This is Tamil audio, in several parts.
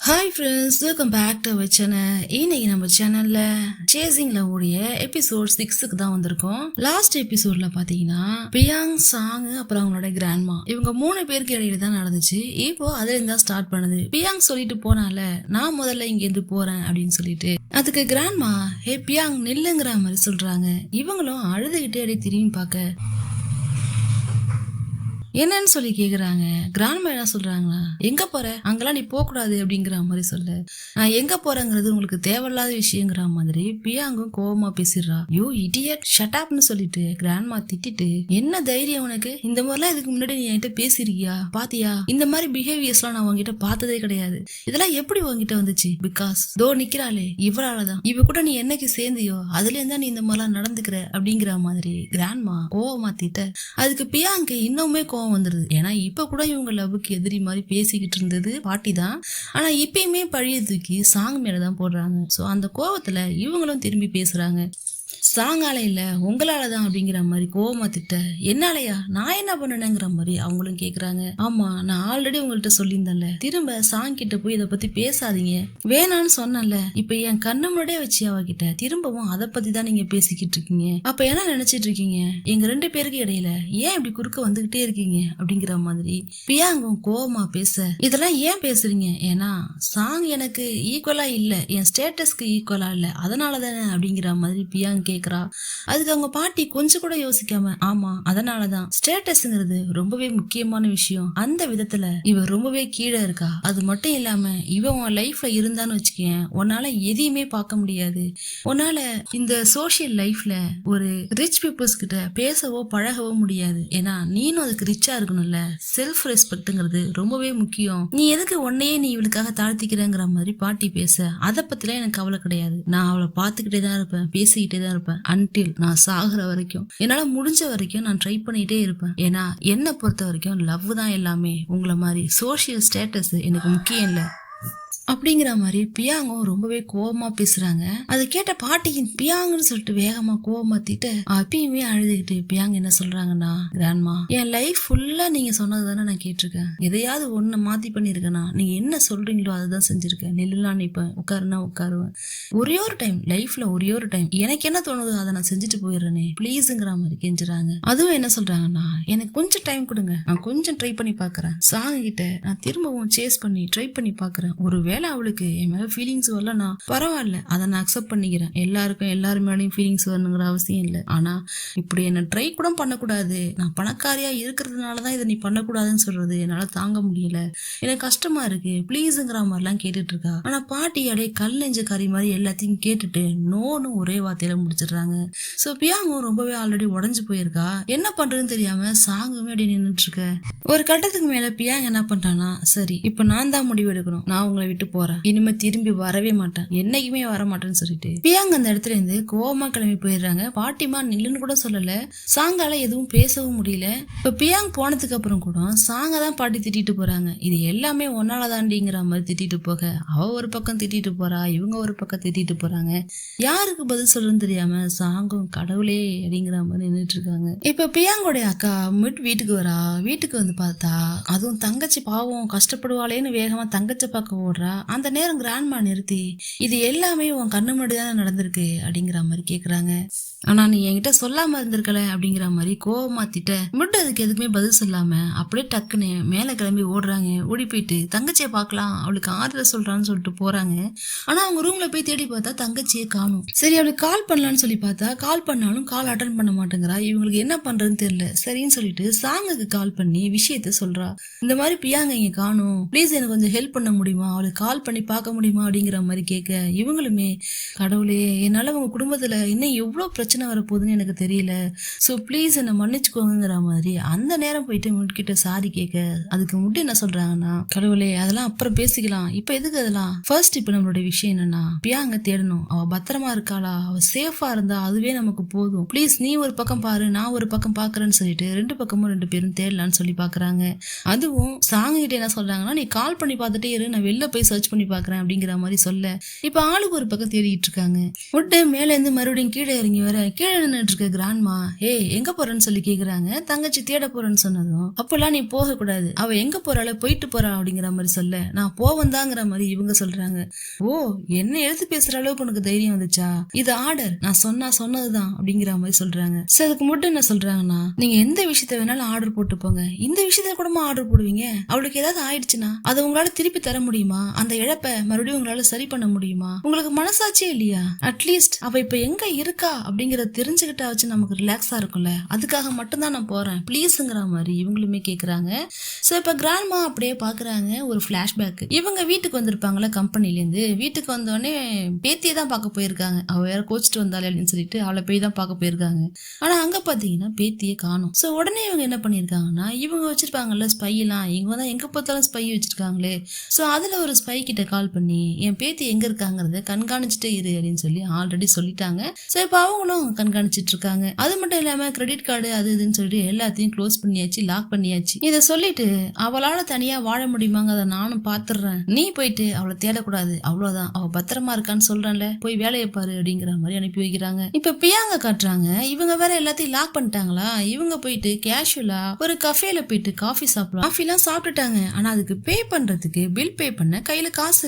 Hi friends, welcome back to our channel. இன்னைக்கு நம்ம சேனல்ல சேசிங்ல ஓடிய எபிசோட் 6க்கு தான் வந்திருக்கோம். லாஸ்ட் எபிசோட்ல பாத்தீங்கன்னா பியாங், சாங் அப்புறம் அவங்களோட கிராண்ட்மா இவங்க 3 பேருக்கு இடையில தான் நடந்துச்சு. இப்போ அதுல இருந்தா ஸ்டார்ட் பண்ணுது. பியாங் சொல்லிட்டு போனால நான் முதல்ல இங்க இருந்து போறேன் அப்படின்னு சொல்லிட்டு அதுக்கு கிராண்ட்மா ஹே பியாங் நில்லுங்கிற மாதிரி சொல்றாங்க. இவங்களும் அழுதுகிட்டே அப்படியே திரும்பி பார்க்க என்னன்னு சொல்லி கேக்குறாங்க. கிராண்ட்மா என்ன சொல்றாங்கன்னா எங்க போற, அங்கெல்லாம் நீ போக கூடாது அப்படிங்கிற மாதிரி சொல்ல, நான் எங்க போறேங்கிறது உங்களுக்கு தேவையில்லாத விஷயங்கிற மாதிரி பியாங்கும் கோவமா பேசிடுறா. யோ இடியட் ஷட்டாப்னு சொல்லிட்டு கிராண்ட்மா திட்டிட்டு, என்ன தைரியம் உனக்கு, இந்த மாதிரிலாம் இதுக்கு முன்னாடி நீ என்கிட்ட பேசிருக்கியா, பாத்தியா, இந்த மாதிரி பிஹேவியர்ஸ் எல்லாம் நான் உங்ககிட்ட பார்த்ததே கிடையாது, இதெல்லாம் எப்படி உங்ககிட்ட வந்துச்சு, பிகாஸ் தோ நிக்கிறாளே இவளாலதான், இவ கூட நீ என்னைக்கு சேர்ந்தியோ அதுல இருந்தா நீ இந்த மாதிரிலாம் நடந்துக்கிற அப்படிங்கிற மாதிரி கிராண்ட்மா கோவமா திட்ட, அதுக்கு பியாங்கு இன்னுமே கோவம் வந்துருது. ஏன்னா இப்ப கூட இவங்க லவ்வுக்கு எதிரி மாதிரி பேசிக்கிட்டு இருந்தது பாட்டி தான். ஆனா இப்பயுமே பழிய தூக்கி சாங் மேலதான் போடுறாங்க. சோ அந்த கோவத்துல இவங்களும் திரும்பி பேசுறாங்க. சாங்கால இல்ல உங்களாலதான் அப்படிங்கிற மாதிரி கோவமா திட்ட, என்னாலயா, நான் என்ன பண்ணணுங்கிற மாதிரி அவங்களும் கேக்குறாங்க. ஆமா நான் ஆல்ரெடி உங்கள்கிட்ட சொல்லியிருந்தேன்ல, திரும்ப சாங் கிட்ட போய் இதை பத்தி பேசாதீங்க வேணான்னு சொன்னேன்ல, இப்ப என் கண்ணு முன்னாடியே வச்சு அவகிட்ட திரும்பவும் அதை பத்தி தான் நீங்க பேசிக்கிட்டு இருக்கீங்க. அப்ப என்ன நினைச்சிட்டு இருக்கீங்க, எங்க 2 பேருக்கு இடையில ஏன் இப்படி குறுக்க வந்துகிட்டே இருக்கீங்க அப்படிங்கிற மாதிரி பியாங்கும் கோவமா பேச, இதெல்லாம் ஏன் பேசுறீங்க, ஏன்னா சாங் எனக்கு ஈக்குவலா இல்ல, என் ஸ்டேட்டஸ்க்கு ஈக்குவலா இல்ல, அதனாலதானே அப்படிங்கிற மாதிரி பியாங் கேக்குறா. அதுக்கு அவங்க பாட்டி கொஞ்சம் கூட யோசிக்காம, ஆமா அதனாலதான், ஸ்டேட்டஸ்ங்கிறது ரொம்பவே முக்கியமான விஷயம், அந்த விதத்துல இவ ரொம்பவே கீழே இருக்கா, அது மட்டும் இல்லாம இவ உன் லைஃப்ல இருந்தான்னு வச்சுக்கேன் உன்னால எதையுமே பார்க்க முடியாது, உன்னால இந்த சோசியல் லைஃப்ல ஒரு ரிச் பீப்புள்ஸ் கிட்ட பேசவோ பழகவோ முடியாது, ஏன்னா நீனும் அதுக்கு ரிச்சா இருக்கணும்ல, செல்ஃப் ரெஸ்பெக்ட்ங்கிறது ரொம்பவே முக்கியம், நீ எதுக்கு உன்னையே நீ இவளுக்காக தாழ்த்திக்கிறங்கிற மாதிரி பாட்டி பேச, அதை பத்திலாம் எனக்கு கவலை கிடையாது, நான் அவளை பார்த்துக்கிட்டே தான் இருப்பேன், பேசிக்கிட்டே தான் இருப்பேன், அன்டில் நான் சாகுற வரைக்கும் என்னால முடிஞ்ச வரைக்கும் நான் ட்ரை பண்ணிட்டே இருப்பேன், ஏன்னா என்னை பொறுத்த வரைக்கும் லவ் தான் எல்லாமே, உங்களை மாதிரி சோசியல் ஸ்டேட்டஸ் எனக்கு முக்கியம் இல்லை அப்படிங்கிற மாதிரி பியாங்கும் ரொம்பவே கோவமா பேசுறாங்க. அதை கேட்ட பாட்டிக்கு பியாங்கன்னு சொல்லிட்டு வேகமா கோவமா திட்டு அப்பயுமே அழுதுகிட்டு பியாங் என்ன சொல்றாங்கன்னா, கிராண்ட்மா என் லைஃப் ஃபுல்லா நீங்க சொன்னதுதானே நான் கேட்டிருக்கேன், எதையாவது ஒண்ணு மாத்தி பண்ணிருக்கேனா, நீங்க என்ன சொல்றீங்களோ அதுதான் செஞ்சிருக்கேன், நெல்லுலாம் நிப்பேன், உட்காருனா உட்காருவேன், ஒரே ஒரு டைம் லைஃப்ல ஒரே ஒரு டைம் எனக்கு என்ன தோணுதோ அதை நான் செஞ்சுட்டு போயிடுறேனே ப்ளீஸுங்கிற மாதிரி கெஞ்சுறாங்க. அதுவும் என்ன சொல்றாங்கன்னா, எனக்கு கொஞ்சம் டைம் கொடுங்க, நான் கொஞ்சம் ட்ரை பண்ணி பாக்குறேன், சாங் கிட்ட நான் திரும்பவும் சேஸ் பண்ணி ட்ரை பண்ணி பாக்குறேன், ஒருவேளை அவளுக்கு என் மேல ஃபீலிங்ஸ் வரலனா பரவாயில்ல, அதை நான் அக்செப்ட் பண்ணிக்கிறேன், எல்லாருக்கும் எல்லாரும் மேலேயும் ஃபீலிங்ஸ் வரணுங்கிற அவசியம் இல்லை, ஆனா இப்படி என்ன ட்ரை கூட பண்ணக்கூடாது, நான் பணக்காரியா இருக்கிறதுனாலதான் இதை நீ பண்ணக்கூடாதுன்னு சொல்றது என்னால தாங்க முடியல, எனக்கு கஷ்டமா இருக்கு ப்ளீஸுங்கிற மாதிரிலாம் கேட்டுட்டு இருக்கா. ஆனா பாட்டி அப்படியே கல் நெஞ்ச கறி மாதிரி எல்லாத்தையும் கேட்டுட்டு நோன்னு ஒரே வார்த்தையில முடிச்சிடுறாங்க. சோ பியாங்கும் ரொம்பவே ஆல்ரெடி உடஞ்சு போயிருக்கா, என்ன பண்றதுன்னு தெரியாம சாங்குமே அப்படியே நின்றுட்டு இருக்க. ஒரு கட்டத்துக்கு மேல பியாங் என்ன பண்றானா, சரி இப்ப நான் தான் முடிவு எடுக்கணும், நான் உங்களை விட்டு போறேன், இனிமே திரும்பி வரவே மாட்டேன், என்னைக்குமே வர மாட்டேன்னு சொல்லிட்டு பியாங் அந்த இடத்துல இருந்து கோவமா கிளம்பி போயிடுறாங்க. பாட்டிமா நில்லுன்னு கூட சொல்லல, சாங்கால எதுவும் பேசவும் முடியல. இப்ப பியாங் போனதுக்கு அப்புறம் கூட சாங்க தான் பாட்டி திட்டிட்டு போறாங்க, இது எல்லாமே ஒன்னாலதாண்டிங்கிற மாதிரி திட்டிட்டு போக, அவ ஒரு பக்கம் திட்டிட்டு போறா, இவங்க ஒரு பக்கம் திட்டிட்டு போறாங்க, யாருக்கு பதில் சொல்றதுன்னு தெரியாம சாங்கும் கடவுளே அப்படிங்கிற மாதிரி நின்றுட்டு இருக்காங்க. இப்ப பியாங்கோடைய அக்கா வீட்டுக்கு வரா. வீட்டுக்கு வந்து பார்த்தா அதுவும் தங்கச்சி பாவம் கஷ்டப்படுவாளேன்னு வேகமா தங்கச்சி பார்க்க ஓடுறா. அந்த நேரம் கிராண்ட்மா நிறுத்தி, இது எல்லாமே உன் கண்ணு முன்னாடி தானே நடந்திருக்கு அப்படிங்கிற மாதிரி கேக்குறாங்க, ஆனா நீ என்கிட்ட சொல்லாம இருந்திருக்கல அப்படிங்கிற மாதிரி கோவமா திட்ட, முட்டு அதுக்கு எதுக்குமே பதில் சொல்லாம அப்படியே டக்குன்னு மேல கிளம்பி ஓடுறாங்க. ஓடி போயிட்டு தங்கச்சியை பார்க்கலாம், அவளுக்கு ஆறுதல் சொல்றான்னு சொல்லிட்டு போறாங்க. ஆனா அவங்க ரூம்ல போய் தேடி பார்த்தா தங்கச்சியை காணும். சரி அவளுக்கு கால் பண்ணலான்னு சொல்லி பார்த்தா கால் பண்ணாலும் கால் அட்டன் பண்ண மாட்டேங்கிறா. இவங்களுக்கு என்ன பண்றதுன்னு தெரியல. சரின்னு சொல்லிட்டு சாங்குக்கு கால் பண்ணி விஷயத்த சொல்றா, இந்த மாதிரி பியாங்க இங்க காணும், ப்ளீஸ் எனக்கு கொஞ்சம் ஹெல்ப் பண்ண முடியுமா, அவளுக்கு கால் பண்ணி பார்க்க முடியுமா அப்படிங்கிற மாதிரி கேட்க, இவங்களுமே கடவுளே என்னால உங்க குடும்பத்துல இன்னும் எவ்வளவு பிரச்சனை வரப்போகுதுன்னு எனக்கு தெரியல, சோ ப்ளீஸ் என்ன மன்னிச்சுக்கோங்கிற மாதிரி அந்த நேரம் போயிட்டு முட்கிட்ட சாரி கேட்க, அதுக்கு முட்டு என்ன சொல்றாங்கன்னா, கடவுளே அதெல்லாம் அப்புறம் பேசிக்கலாம், இப்ப எதுக்கு அதெல்லாம், ஃபர்ஸ்ட் இப்ப நம்மளுடைய விஷயம் என்னன்னா பியாங்க தேடணும், அவ பத்திரமா இருக்காளா, அவ சேஃபா இருந்தா அதுவே நமக்கு போதும், ப்ளீஸ் நீ ஒரு பக்கம் பாரு நான் ஒரு பக்கம் பாக்குறேன்னு சொல்லிட்டு 2 பக்கமும் 2 பேரும் தேடலான்னு சொல்லி பாக்குறாங்க. அதுவும் சாங் கிட்ட என்ன சொல்றாங்கன்னா, நீ கால் பண்ணி பார்த்துட்டே இரு, நான் வெளில போய் சர்ச் பண்ணி பாக்குறேன் அப்படிங்கிற மாதிரி சொல்ல இப்ப ஆளுக்கு ஒரு பக்கம் தேடிட்டு இருக்காங்க. விட்டு மேல இருந்து மறுபடியும் கீழே இறங்கி வர கீழே நின்றுட்டு இருக்க கிராண்ட்மா எங்க போறேன்னு சொல்லி கேக்குறாங்க. தங்கச்சி தேட போறேன்னு சொன்னதும் அப்பெல்லாம் நீ போக கூடாது, அவ எங்க போறாள போயிட்டு போறா அப்படிங்கிற மாதிரி சொல்ல நான் போவந்தாங்கிற மாதிரி இவங்க சொல்றாங்க. ஓ, என்ன எழுத்து பேசுற அளவுக்கு உனக்கு தைரியம் வந்துச்சா, இது ஆர்டர், நான் சொன்னதுதான் அப்படிங்கிற மாதிரி சொல்றாங்க. சோ அதுக்கு மட்டும் என்ன சொல்றாங்கன்னா, நீங்க எந்த விஷயத்த வேணாலும் ஆர்டர் போட்டு போங்க, இந்த விஷயத்த கூட ஆர்டர் போடுவீங்க, அவளுக்கு ஏதாவது ஆயிடுச்சுன்னா அதை உங்களால திருப்பி தர முடியுமா, அந்த இழப்பை மறுபடியும் உங்களால சரி பண்ண முடியுமா, உங்களுக்கு மனசாட்சியே இல்லையா, அட்லீஸ்ட் அவ இப்ப எங்க இருக்கா அப்படிங்கறத தெரிஞ்சுக்கிட்டா வச்சு நமக்கு ரிலாக்ஸா இருக்கும்ல, அதுக்காக மட்டும்தான் நான் போறேன் ப்ளீஸ்ங்கிற மாதிரி இவங்களுமே கேக்குறாங்க. சோ இப்ப கிராண்ட்மா அப்படியே பாக்குறாங்க ஒரு பிளாஷ்பேக். இவங்க வீட்டுக்கு வந்திருப்பாங்கல்ல கம்பெனில இருந்து, வீட்டுக்கு வந்தோடனே பேத்தியை தான் பார்க்க போயிருக்காங்க. அவ வேற கோச்சிட்டு வந்தாலே அப்படின்னு சொல்லிட்டு அவளை போய் தான் பார்க்க போயிருக்காங்க. ஆனா அங்க பாத்தீங்கன்னா பேத்தியை காணும். சோ உடனே இவங்க என்ன பண்ணிருக்காங்கன்னா, இவங்க வச்சிருப்பாங்கல்ல ஸ்பை எல்லாம், இவங்க தான் எங்க பார்த்தாலும் ஸ்பை வச்சிருக்காங்களே, சோ அதுல ஒரு ஸ்பை கிட்ட கால் பண்ணி என் பேத்தி எங்க இருக்காங்கறத கண்காணிச்சுட்டே இரு அப்படின்னு சொல்லி ஆல்ரெடி சொல்லிட்டாங்க. சோ இப்ப அவங்களும் கண்காணிச்சிட்டு இருக்காங்க. அது மட்டும் இல்லாம கிரெடிட் கார்டு அது இதுன்னு சொல்லிட்டு எல்லாத்தையும் க்ளோஸ் பண்ணியாச்சு, லாக் பண்ணியாச்சு. இத சொல்லிட்டு அவளால தனியா வாழ முடியுமாங்கிறத நானும் பாத்துறேன், நீ போயிட்டு அவளை தேடக்கூடாது, அவ்வளவுதான், அவ பத்திரமா இருக்கான்னு சொல்றேன்ல, போய் வேலையை பாரு அப்படிங்கிற மாதிரி அனுப்பி வைக்கிறாங்க. இப்ப பியாங்க காட்டுறாங்க, இவங்க வேற எல்லாத்தையும் லாக் பண்ணிட்டாங்களா, இவங்க போயிட்டு கேஷுவலா ஒரு கஃபேல போயிட்டு காஃபி சாப்பிடலாம். காஃபி எல்லாம் சாப்பிட்டுட்டாங்க. ஆனா அதுக்கு பே பண்றதுக்கு பில் பே பண்ண கையில காசு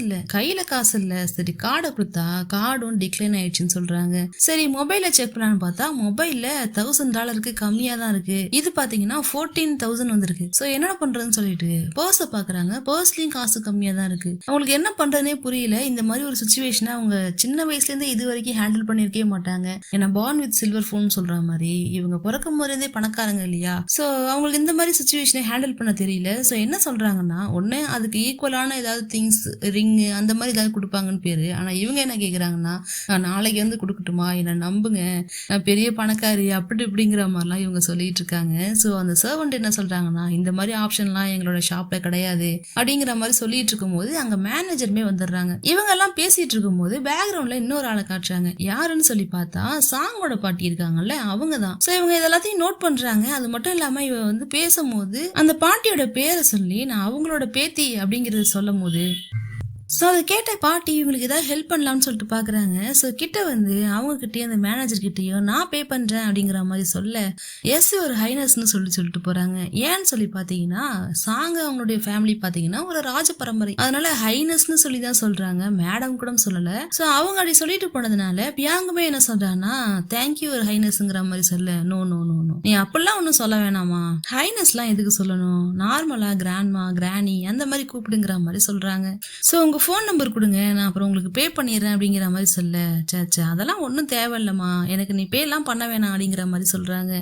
இல்ல. சரி கார்டை கொடுத்தா கார்டும் டிக்ளைன் ஆயிடுச்சுன்னு சொல்றாங்க. சரி மொபைல செக் பண்ணலான்னு பார்த்தா மொபைல்ல $1000 கம்மியா தான் இருக்கு. இது பாத்தீங்கன்னா 14,000 வந்திருக்கு. சோ என்ன பண்றதுன்னு சொல்லிட்டு பர்ஸ பாக்குறாங்க. பர்ஸ்லயும் காசு கம்மியா தான் இருக்கு. அவங்களுக்கு என்ன பண்றதுனே புரியல. இந்த மாதிரி ஒரு சுச்சுவேஷனை அவங்க சின்ன வயசுல இருந்து இது வரைக்கும் ஹேண்டில் பண்ணிருக்கவே மாட்டாங்க. ஏன்னா பார்ன் வித் சில்வர் ஃபோன் சொல்ற மாதிரி இவங்க பிறக்கும் போதே பணக்காரங்க இல்லையா, சோ அவங்களுக்கு இந்த மாதிரி சுச்சுவேஷனை ஹேண்டில் பண்ண தெரியல. சோ என்ன சொல்றாங்கன்னா, ஒண்ணு அதுக்கு ஈக்குவலான ஏதாவது திங்ஸ், ரிங் அந்த மாதிரி ஏதாவது கொடுப்பாங்கன்னு பேரு. ஆனா இவங்க என்ன கேக்குறாங்கன்னா, நான் நாளைக்கு வந்து கொடுக்கட்டுமா, என்ன நம்புங்க, நான் பெரிய பணக்காரி அப்படி இப்படிங்கிற மாதிரிலாம் இவங்க சொல்லிட்டு இருக்காங்க. சோ அந்த சர்வெண்ட் என்ன சொல்றாங்கன்னா, இந்த மாதிரி ஆப்ஷன்லாம் எங்களோட ஷாப்ல கிடையாது அப்படிங்கிற மாதிரி சொல்லிட்டு இருக்கும் போது அங்க மேனேஜருமே வந்துடுறாங்க. இவங்க எல்லாம் பேசிட்டு இருக்கும் போது பேக்ரவுண்ட்ல இன்னொரு ஆளை காட்டுறாங்க. யாருன்னு சொல்லி பார்த்தா சாங்கோட பாட்டி இருக்காங்கல்ல, அவங்கதான். சோ இவங்க இதெல்லாத்தையும் நோட் பண்றாங்க. அது மட்டும் இல்லாம இவ வந்து பேசும்போது அந்த பாட்டியோட பேரை சொல்லி நான் அவங்களோட பேத்தி அப்படிங்கறத சொல்லும் போது சோ அதை கேட்ட பாட்டி இவங்களுக்கு ஏதாவது ஹெல்ப் பண்ணலாம்னு சொல்லிட்டு பாக்குறாங்க. சோ கிட்ட வந்து அவங்க கிட்டயும் அந்த மேனேஜர் கிட்டயும் நான் பே பண்றேன் அப்படிங்கிற மாதிரி சொல்ல எஸ் ஒரு ஹைனஸ்னு சொல்லிட்டு போறாங்க. ஏன்னு சொல்லி பாத்தீங்கன்னா, சாங்க அவங்களுடைய ஃபேமிலி பாத்தீங்கன்னா ஒரு ராஜ பரம்பரை, அதனால ஹைனஸ்னு சொல்லி தான் சொல்றாங்க, மேடம் கூட சொல்லல. சோ அவங்க அப்படி சொல்லிட்டு போனதுனால பியாங்குமே என்ன சொல்றாங்கன்னா, தேங்க்யூ ஒரு ஹைனஸ்ங்கிற மாதிரி சொல்ல, நோ நோ நோ நோ, நீ அப்படிலாம் ஒன்னும் சொல்ல வேணாமா, ஹைனஸ்லாம் எதுக்கு சொல்லணும், நார்மலா கிராண்ட்மா கிராணி அந்த மாதிரி கூப்பிடுங்கிற மாதிரி சொல்றாங்க. சோ உங்க போன் நம்பர் கொடுங்க, நான் அப்புறம் உங்களுக்கு பே பண்ணிடுறேன் அப்படிங்கிற மாதிரி சொல்ல, சேச்சா அதெல்லாம் ஒன்றும் தேவையில்லம்மா, எனக்கு நீ பே எல்லாம் பண்ண வேணாம் அப்படிங்கிற மாதிரி சொல்றாங்க.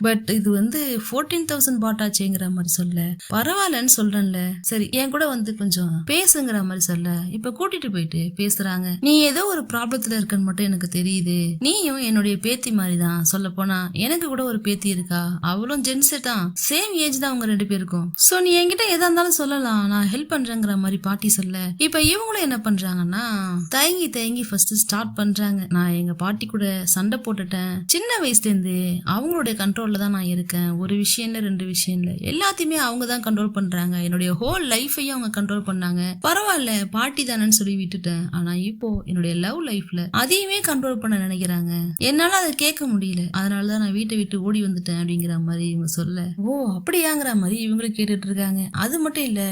பட் இது வந்து 14,000 பாட்டாச்சேங்கிற மாதிரி சொல்ல, பரவாயில்லன்னு சொல்றேன்ல, சரி என் கூட வந்து கொஞ்சம் பேசுங்கிற மாதிரி சொல்ல, இப்ப கூட்டிட்டு போயிட்டு பேசுறாங்க. நீ ஏதோ ஒரு ப்ராப்ளத்துல இருக்கன்னு மட்டும் எனக்கு தெரியுது, நீயும் என்னுடைய பேத்தி மாதிரி தான், சொல்ல போனா எனக்கு கூட ஒரு பேத்தி இருக்கா, அவளும் ஜென்ஸ் தான், சேம் ஏஜ் தான் அவங்க 2 பேருக்கும். சோ நீ என்கிட்ட எதா இருந்தாலும் சொல்லலாம், நான் ஹெல்ப் பண்றேங்கிற மாதிரி பாட்டி சொல்ல, இப்ப இவங்களும் என்ன பண்றாங்கன்னா தயங்கி ஃபர்ஸ்ட் ஸ்டார்ட் பண்றாங்க. நான் எங்க பாட்டி கூட சண்டை போட்டுட்டேன், சின்ன வயசுல இருந்து அவங்களுடைய கண்ட்ரோல்ல தான் நான் இருக்கேன், ஒரு விஷயம் இல்ல 2 விஷயம் இல்ல, எல்லாத்தையுமே அவங்க தான் கண்ட்ரோல் பண்றாங்க, என்னுடைய ஹோல் லைஃபையும் அவங்க கண்ட்ரோல் பண்ணாங்க, பரவாயில்ல பாட்டி தானேன்னு சொல்லி விட்டுட்டேன், ஆனா இப்போ என்னுடைய லவ் லைஃப்ல அதையுமே கண்ட்ரோல் பண்ண நினைக்கிறாங்க, என்னால அதை கேட்க முடியல, அதனாலதான் நான் வீட்டை விட்டு ஓடி வந்துட்டேன் அப்படிங்கிற மாதிரி இவங்க சொல்ல, ஓ அப்படியாங்கிற மாதிரி இவங்களும் கேட்டுட்டு இருக்காங்க. அது மட்டும் இல்ல,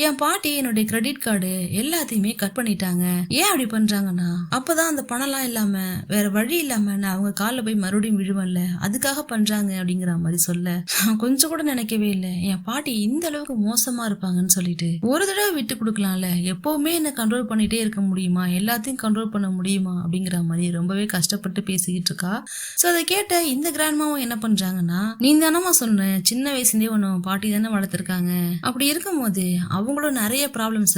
என் பாட்டி என்னுடைய கிரெடிட் கார்டு எல்லாத்தையுமே கட் பண்ணிட்டாங்க, ஏன் அப்படி பண்றாங்கன்னா, அப்பதான் அந்த பணம் எல்லாம் இல்லாம வேற வழி இல்லாம நான் அவங்க கால்ல போய் மறுபடியும் விழுவன்ல, அதுக்காக பண்றாங்க அப்படிங்கிற மாதிரி சொல்ல, கொஞ்சம் கூட நினைக்கவே இல்லை என் பாட்டி இந்த அளவுக்கு மோசமா இருப்பாங்கன்னு சொல்லிட்டு, ஒரு தடவை விட்டு கொடுக்கலாம்ல, எப்பவுமே என்ன கண்ட்ரோல் பண்ணிட்டே இருக்க முடியுமா, எல்லாத்தையும் கண்ட்ரோல் பண்ண முடியுமா அப்படிங்கிற மாதிரி ரொம்பவே கஷ்டப்பட்டு பேசிக்கிட்டு இருக்கா. சோ அதை கேட்ட இந்த கிராண்ட்மாவும் என்ன பண்றாங்கன்னா, நீ தானமா சொன்ன சின்ன வயசுலயே ஒன்னு பாட்டி தானே வளர்த்திருக்காங்க, அப்படி இருக்கும் போது அவங்களும் நிறைய ப்ராப்ளம்ஸ்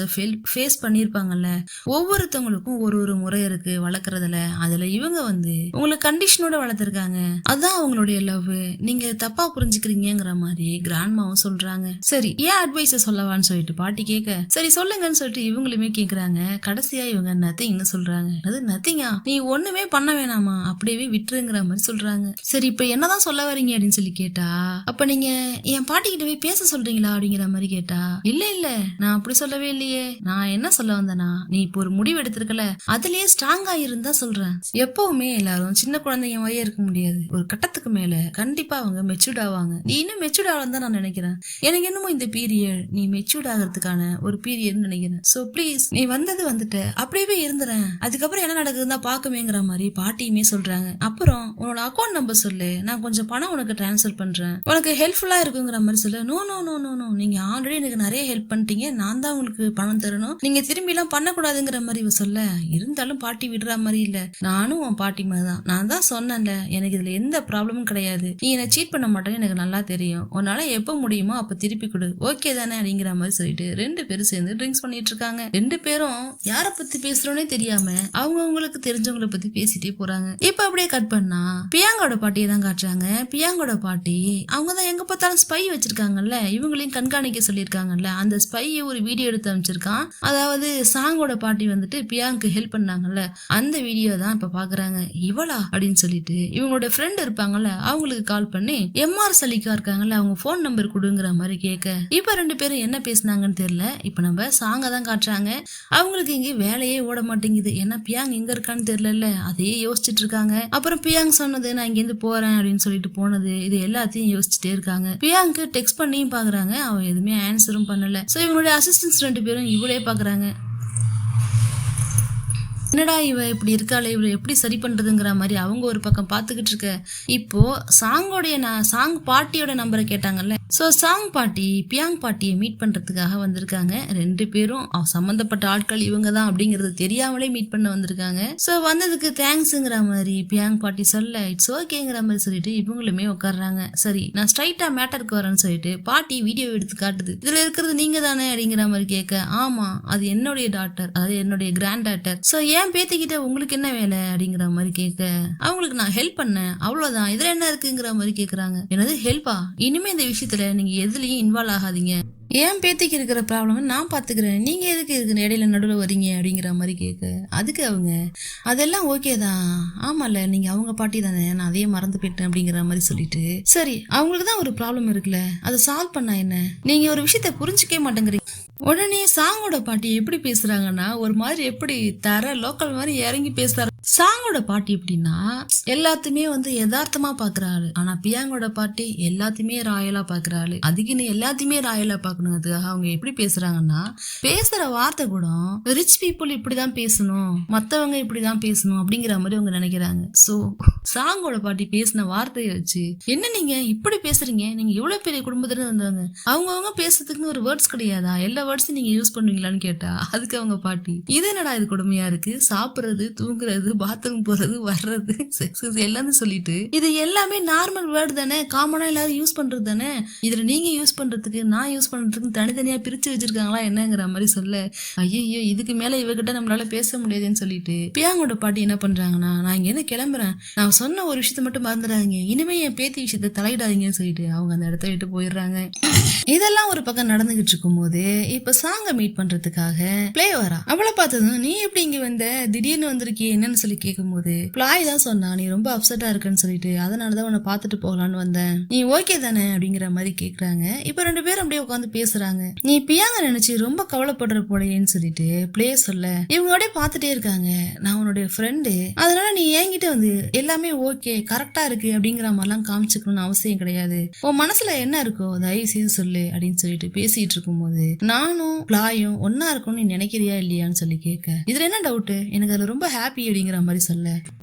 ஃபேஸ் பண்ணிருப்பாங்கல்ல, ஒவ்வொருத்தவங்களுக்கும் ஒரு முறை இருக்கு வளர்க்கறதுல, அதுல இவங்க வந்து உங்களுக்கு கண்டிஷனோட வளர்த்திருக்காங்க, அதான் அவங்களுடைய லவ், நீங்க தப்பா புரிஞ்சுக்கிறீங்கிற மாதிரி கிராண்ட்மாவும் சொல்றாங்க. சரி ஏன் அட்வைஸ் சொல்லவான்னு சொல்லிட்டு பாட்டி கேட்க, சரி சொல்லுங்கன்னு சொல்லிட்டு இவங்களுமே கேக்குறாங்க. கடைசியா இவங்க நத்திங்னு சொல்றாங்க. அது நத்திங்கா, நீ ஒண்ணுமே பண்ண வேணாமா, அப்படியே விட்டுருங்கிற மாதிரி சொல்றாங்க. சரி இப்ப என்னதான் சொல்ல வரீங்க அப்படின்னு சொல்லி கேட்டா, அப்ப நீங்க என் பாட்டி கிட்ட போய் பேச சொல்றீங்களா அப்படிங்கிற மாதிரி கேட்டா, இல்ல நான் அப்படி சொல்லவே இல்லையே, நான் என்ன சொல்ல சொல்ல வந்தனா, நீ இப்போ ஒரு முடிவு எடுத்திருக்கல, அதுலயே ஸ்ட்ராங்கா இருந்தா சொல்றேன். எப்பவுமே எல்லாரும் சின்ன குழந்தைங்க மாதிரியே இருக்க முடியாது. ஒரு கட்டத்துக்கு மேல கண்டிப்பா அவங்க மெச்சூர்ட் ஆவாங்க. நீ இன்னும் மெச்சூர்ட் ஆகலன்னு தான் நான் நினைக்கிறேன். எனக்கு என்னமோ இந்த பீரியட் நீ மெச்சூர்ட் ஆகிறதுக்கான ஒரு பீரியட்னு நினைக்கிறேன். சோ ப்ளீஸ் நீ வந்துட்ட அப்படியே இருந்துறேன். அதுக்கப்புறம் என்ன நடக்குதுன்னா பாக்குமேங்கிற மாதிரி பாட்டியுமே சொல்றாங்க. அப்புறம் உன்னோட அக்கௌண்ட் நம்பர் சொல்லு, நான் கொஞ்சம் பணம் உனக்கு டிரான்ஸ்ஃபர் பண்றேன், உனக்கு ஹெல்ப்ஃபுல்லா இருக்குங்கிற மாதிரி சொல்லு. No no no no no, நீங்க ஆல்ரெடி எனக்கு நிறைய ஹெல்ப் பண்ணிட்டீங்க, நான் தான் உங்களுக்கு பணம் தரணும், நீங்க திரும்பி எல்லாம் பண்ணக்கூடாதுங்கிற மாதிரி இவ சொல்ல. இருந்தாலும் பாட்டி விடுற மாதிரி இல்ல, நானும் உன் பாட்டி மாதிரி தான், நான் தான் சொன்னேன்ல எனக்கு இதுல எந்த ப்ராப்ளமும் கிடையாது, நீ என்ன சீட் பண்ண மாட்டேன்னு எனக்கு நல்லா தெரியும், உன்னால எப்ப முடியுமோ அப்ப திருப்பி கொடு, ஓகே தானே அப்படிங்கிற மாதிரி சொல்லிட்டு 2 பேரும் சேர்ந்து ட்ரிங்க்ஸ் பண்ணிட்டு இருக்காங்க. 2 பேரும் யார பத்தி பேசுறோன்னே தெரியாம அவங்களுக்கு தெரிஞ்சவங்களை பத்தி பேசிட்டே போறாங்க. இப்ப அப்படியே கட் பண்ணா பியாங்கோட பாட்டியை தான் காட்டுறாங்க. பியாங்கோட பாட்டி அவங்க தான் எங்க பார்த்தாலும் ஸ்பை வச்சிருக்காங்கல்ல, இவங்களையும் கண்காணிக்க சொல்லியிருக்காங்கல்ல, அந்த ஸ்பையை ஒரு வீடியோ எடுத்து அமைச்சிருக்கான். அதாவது சாங்கோட பாட்டி வந்துட்டு பியாங்க்கு ஹெல்ப் பண்ணாங்கல்ல, அந்த வீடியோ தான் இப்ப பாக்குறாங்க. இவளா அப்படின்னு சொல்லிட்டு இவங்களோட ஃப்ரெண்ட் இருப்பாங்கல்ல அவங்களுக்கு கால் பண்ணி எம்ஆர் சலிகா இருக்காங்கல்ல அவங்க போன் நம்பர் கொடுங்கிற மாதிரி கேட்க, இப்ப 2 பேரும் என்ன பேசினாங்கன்னு தெரியல. இப்ப நம்ம சாங்க தான் காட்டுறாங்க. அவங்களுக்கு இங்க வேலையே ஓட மாட்டேங்குது, ஏன்னா பியாங் எங்க இருக்கான்னு தெரியல, அதையே யோசிச்சுட்டு இருக்காங்க. அப்புறம் பியாங் சொன்னது நான் இங்க இருந்து போறேன் அப்படின்னு சொல்லிட்டு போனது, இது எல்லாத்தையும் யோசிச்சுட்டே இருக்காங்க. பியாங்க்கு டெக்ஸ்ட் பண்ணியும் பாக்குறாங்க, அவன் எதுவுமே ஆன்சரும் பண்ணல. சோ இவங்களுடைய அசிஸ்டன்ஸ் 2 பேரும் இவளே பாக்குறாங்க. என்னடா இவ இப்படி இருக்காளே, இவளை எப்படி சரி பண்றதுங்கிற மாதிரி அவங்க ஒரு பக்கம் பாத்துக்கிட்டு இருக்க. இப்போ சாங் பாட்டியோட நம்பரை கேட்டாங்கல்ல. சோ சாங் பாட்டி பியாங் பாட்டியை மீட் பண்றதுக்காக வந்திருக்காங்க. 2 பேரும் சம்பந்தப்பட்ட ஆட்கள் இவங்க தான் அப்படிங்கறது தெரியாமலே மீட் பண்ண வந்திருக்காங்க. சோ வந்ததுக்கு தேங்க்ஸ்ங்கிற மாதிரி பியாங் பாட்டி சொல்ல இட்ஸ் ஓகேங்கிற மாதிரி சொல்லிட்டு இவங்களுமே உட்காடுறாங்க. சரி நான் ஸ்ட்ரைட்டா மேட்டருக்கு வரேன்னு சொல்லிட்டு பாட்டி வீடியோ எடுத்து காட்டுது. இதுல இருக்கிறது நீங்க தானே அப்படிங்கிற மாதிரி கேட்க, ஆமா அது என்னுடைய டாட்டர், அதாவது என்னுடைய கிராண்ட் டாட்டர். சோ ஏன் பேத்திக்கிட்ட உங்களுக்கு என்ன வேலை அப்படிங்கிற மாதிரி கேட்க, அவங்களுக்கு நான் ஹெல்ப் பண்ணேன் அவ்வளவுதான், இதுல என்ன இருக்குங்கிற மாதிரி கேக்குறாங்க. என்னது ஹெல்ப்பா, இனிமே இந்த விஷயத்துல நீங்க எதுலயும் இன்வால்வ் ஆகாதீங்க, ஏன் பேத்திக்கு இருக்கிற ப்ராப்ளம் நான் பாத்துக்கிறேன், நீங்க எதுக்கு இருக்கு இடையில நடுவில் வரீங்க அப்படிங்கிற மாதிரி கேட்க, அதுக்கு அவங்க அதெல்லாம் ஓகே தான், ஆமால நீங்க அவங்க பாட்டி தானே, நான் அதையே மறந்து போயிட்டேன் அப்படிங்கிற மாதிரி சொல்லிட்டு, சரி அவங்களுக்கு தான் ஒரு ப்ராப்ளம் இருக்குல்ல அதை சால்வ் பண்ணா என்ன, நீங்க ஒரு விஷயத்த புரிஞ்சுக்கவே மாட்டேங்கிறீங்க. உடனே சாங்கோட பாட்டி எப்படி பேசுறாங்கன்னா ஒரு மாதிரி எப்படி தர லோக்கல் மாதிரி இறங்கி பேசுறாரு. சாங்கோட பாட்டி எப்படின்னா எல்லாத்தையுமே யதார்த்தமா பாக்குறாரு, ஆனா பியாங்கோட பாட்டி எல்லாத்தையுமே ராயலா பாக்குறாரு. அதுக்குன்னு எல்லாத்தையுமே ராயலா பாக்கணுங்கிறதுக்காக அவங்க எப்படி பேசுறாங்கன்னா, பேசுற வார்த்தை கூட ரிச் பீப்புள் இப்படிதான் பேசணும், மத்தவங்க இப்படிதான் பேசணும் அப்படிங்கிற மாதிரி அவங்க நினைக்கிறாங்க. சோ சாங்கோட பாட்டி பேசின வார்த்தையை வச்சு என்ன நீங்க இப்படி பேசுறீங்க, நீங்க எவ்வளவு பெரிய குடும்பத்துல இருந்தாங்க, அவங்கவுங்க பேசுறதுக்குன்னு ஒரு வேர்ட்ஸ் கிடையாதா, எல்லா வேர்ட்ஸும் நீங்க யூஸ் பண்ணுவீங்களான்னு கேட்டா, அதுக்கு அவங்க பாட்டி இது என்னடா இது கொடுமையா இருக்கு, சாப்பிடுறது தூங்குறது பாத்ரூம் போறது வர்றது செக்ஸ் எல்லாமே சொல்லிட்டு இது எல்லாமே நார்மல் வேர்டு தானே, காமனா எல்லாரும் யூஸ் பண்றது தானே, இதுல நீங்க யூஸ் பண்றதுக்கு நான் யூஸ் பண்றதுக்கு தனித்தனியா பிரிச்சு வச்சிருக்காங்களா என்னங்கிற மாதிரி சொல்ல, ஐயோ இதுக்கு மேல இவகிட்ட நம்மளால பேச முடியாதுன்னு சொல்லிட்டு பியாங்கோட பாட்டி என்ன பண்றாங்கன்னா, நான் இங்க இருந்து கிளம்புறேன், நான் சொன்ன ஒரு விஷயத்த மட்டும் மறந்துடாதீங்க, இனிமே என் பேத்தி விஷயத்த தலையிடாதீங்கன்னு சொல்லிட்டு அவங்க அந்த இடத்த விட்டு போயிடுறாங்க. இதெல்லாம் ஒரு பக்கம் நடந்துகிட்டு இருக்கும் போது இப்ப சாங்க மீட் பண்றதுக்காக பிளே வரா. அவளை பார்த்ததும் நீ எப்படி இங்க வந்த, திடீர்னு வந்திருக்கிய என்னன்னு சொல்லி கேட்கும் போது பிளாய் தான் சொன்னா நீ ரொம்ப அப்செட்டா இருக்குன்னு சொல்லிட்டு, அதனாலதான் உன்னை பாத்துட்டு போகலான்னு வந்தேன், நீ ஓகே தானே அப்படிங்கிற மாதிரி கேக்குறாங்க. இப்ப 2 பேரும் அப்படியே உட்காந்து பேசுறாங்க. நீ பியாங்க நினைச்சு ரொம்ப கவலைப்படுற போலேன்னு சொல்லிட்டு பிளே சொல்ல, இவங்க அப்படியே பாத்துட்டே இருக்காங்க. நான் உன்னுடைய ஃப்ரெண்டு, அதனால நீ என்கிட்ட எல்லாமே ஓகே கரெக்டா இருக்கு அப்படிங்கிற மாதிரிலாம் காமிச்சுக்கணும்னு அவசியம் கிடையாது, உன் மனசுல என்ன இருக்கோ தயவு செய்து சொல்லு அப்படின்னு சொல்லிட்டு பேசிட்டு இருக்கும் போது, நானும் பிளாயும் ஒன்னா இருக்கும்னு நீ நினைக்கிறியா இல்லையான்னு சொல்லி கேட்க, இதுல என்ன டவுட், எனக்கு அதுல ரொம்ப ஹாப்பி அப்படிங்கிற மாதிரி சொல்ல,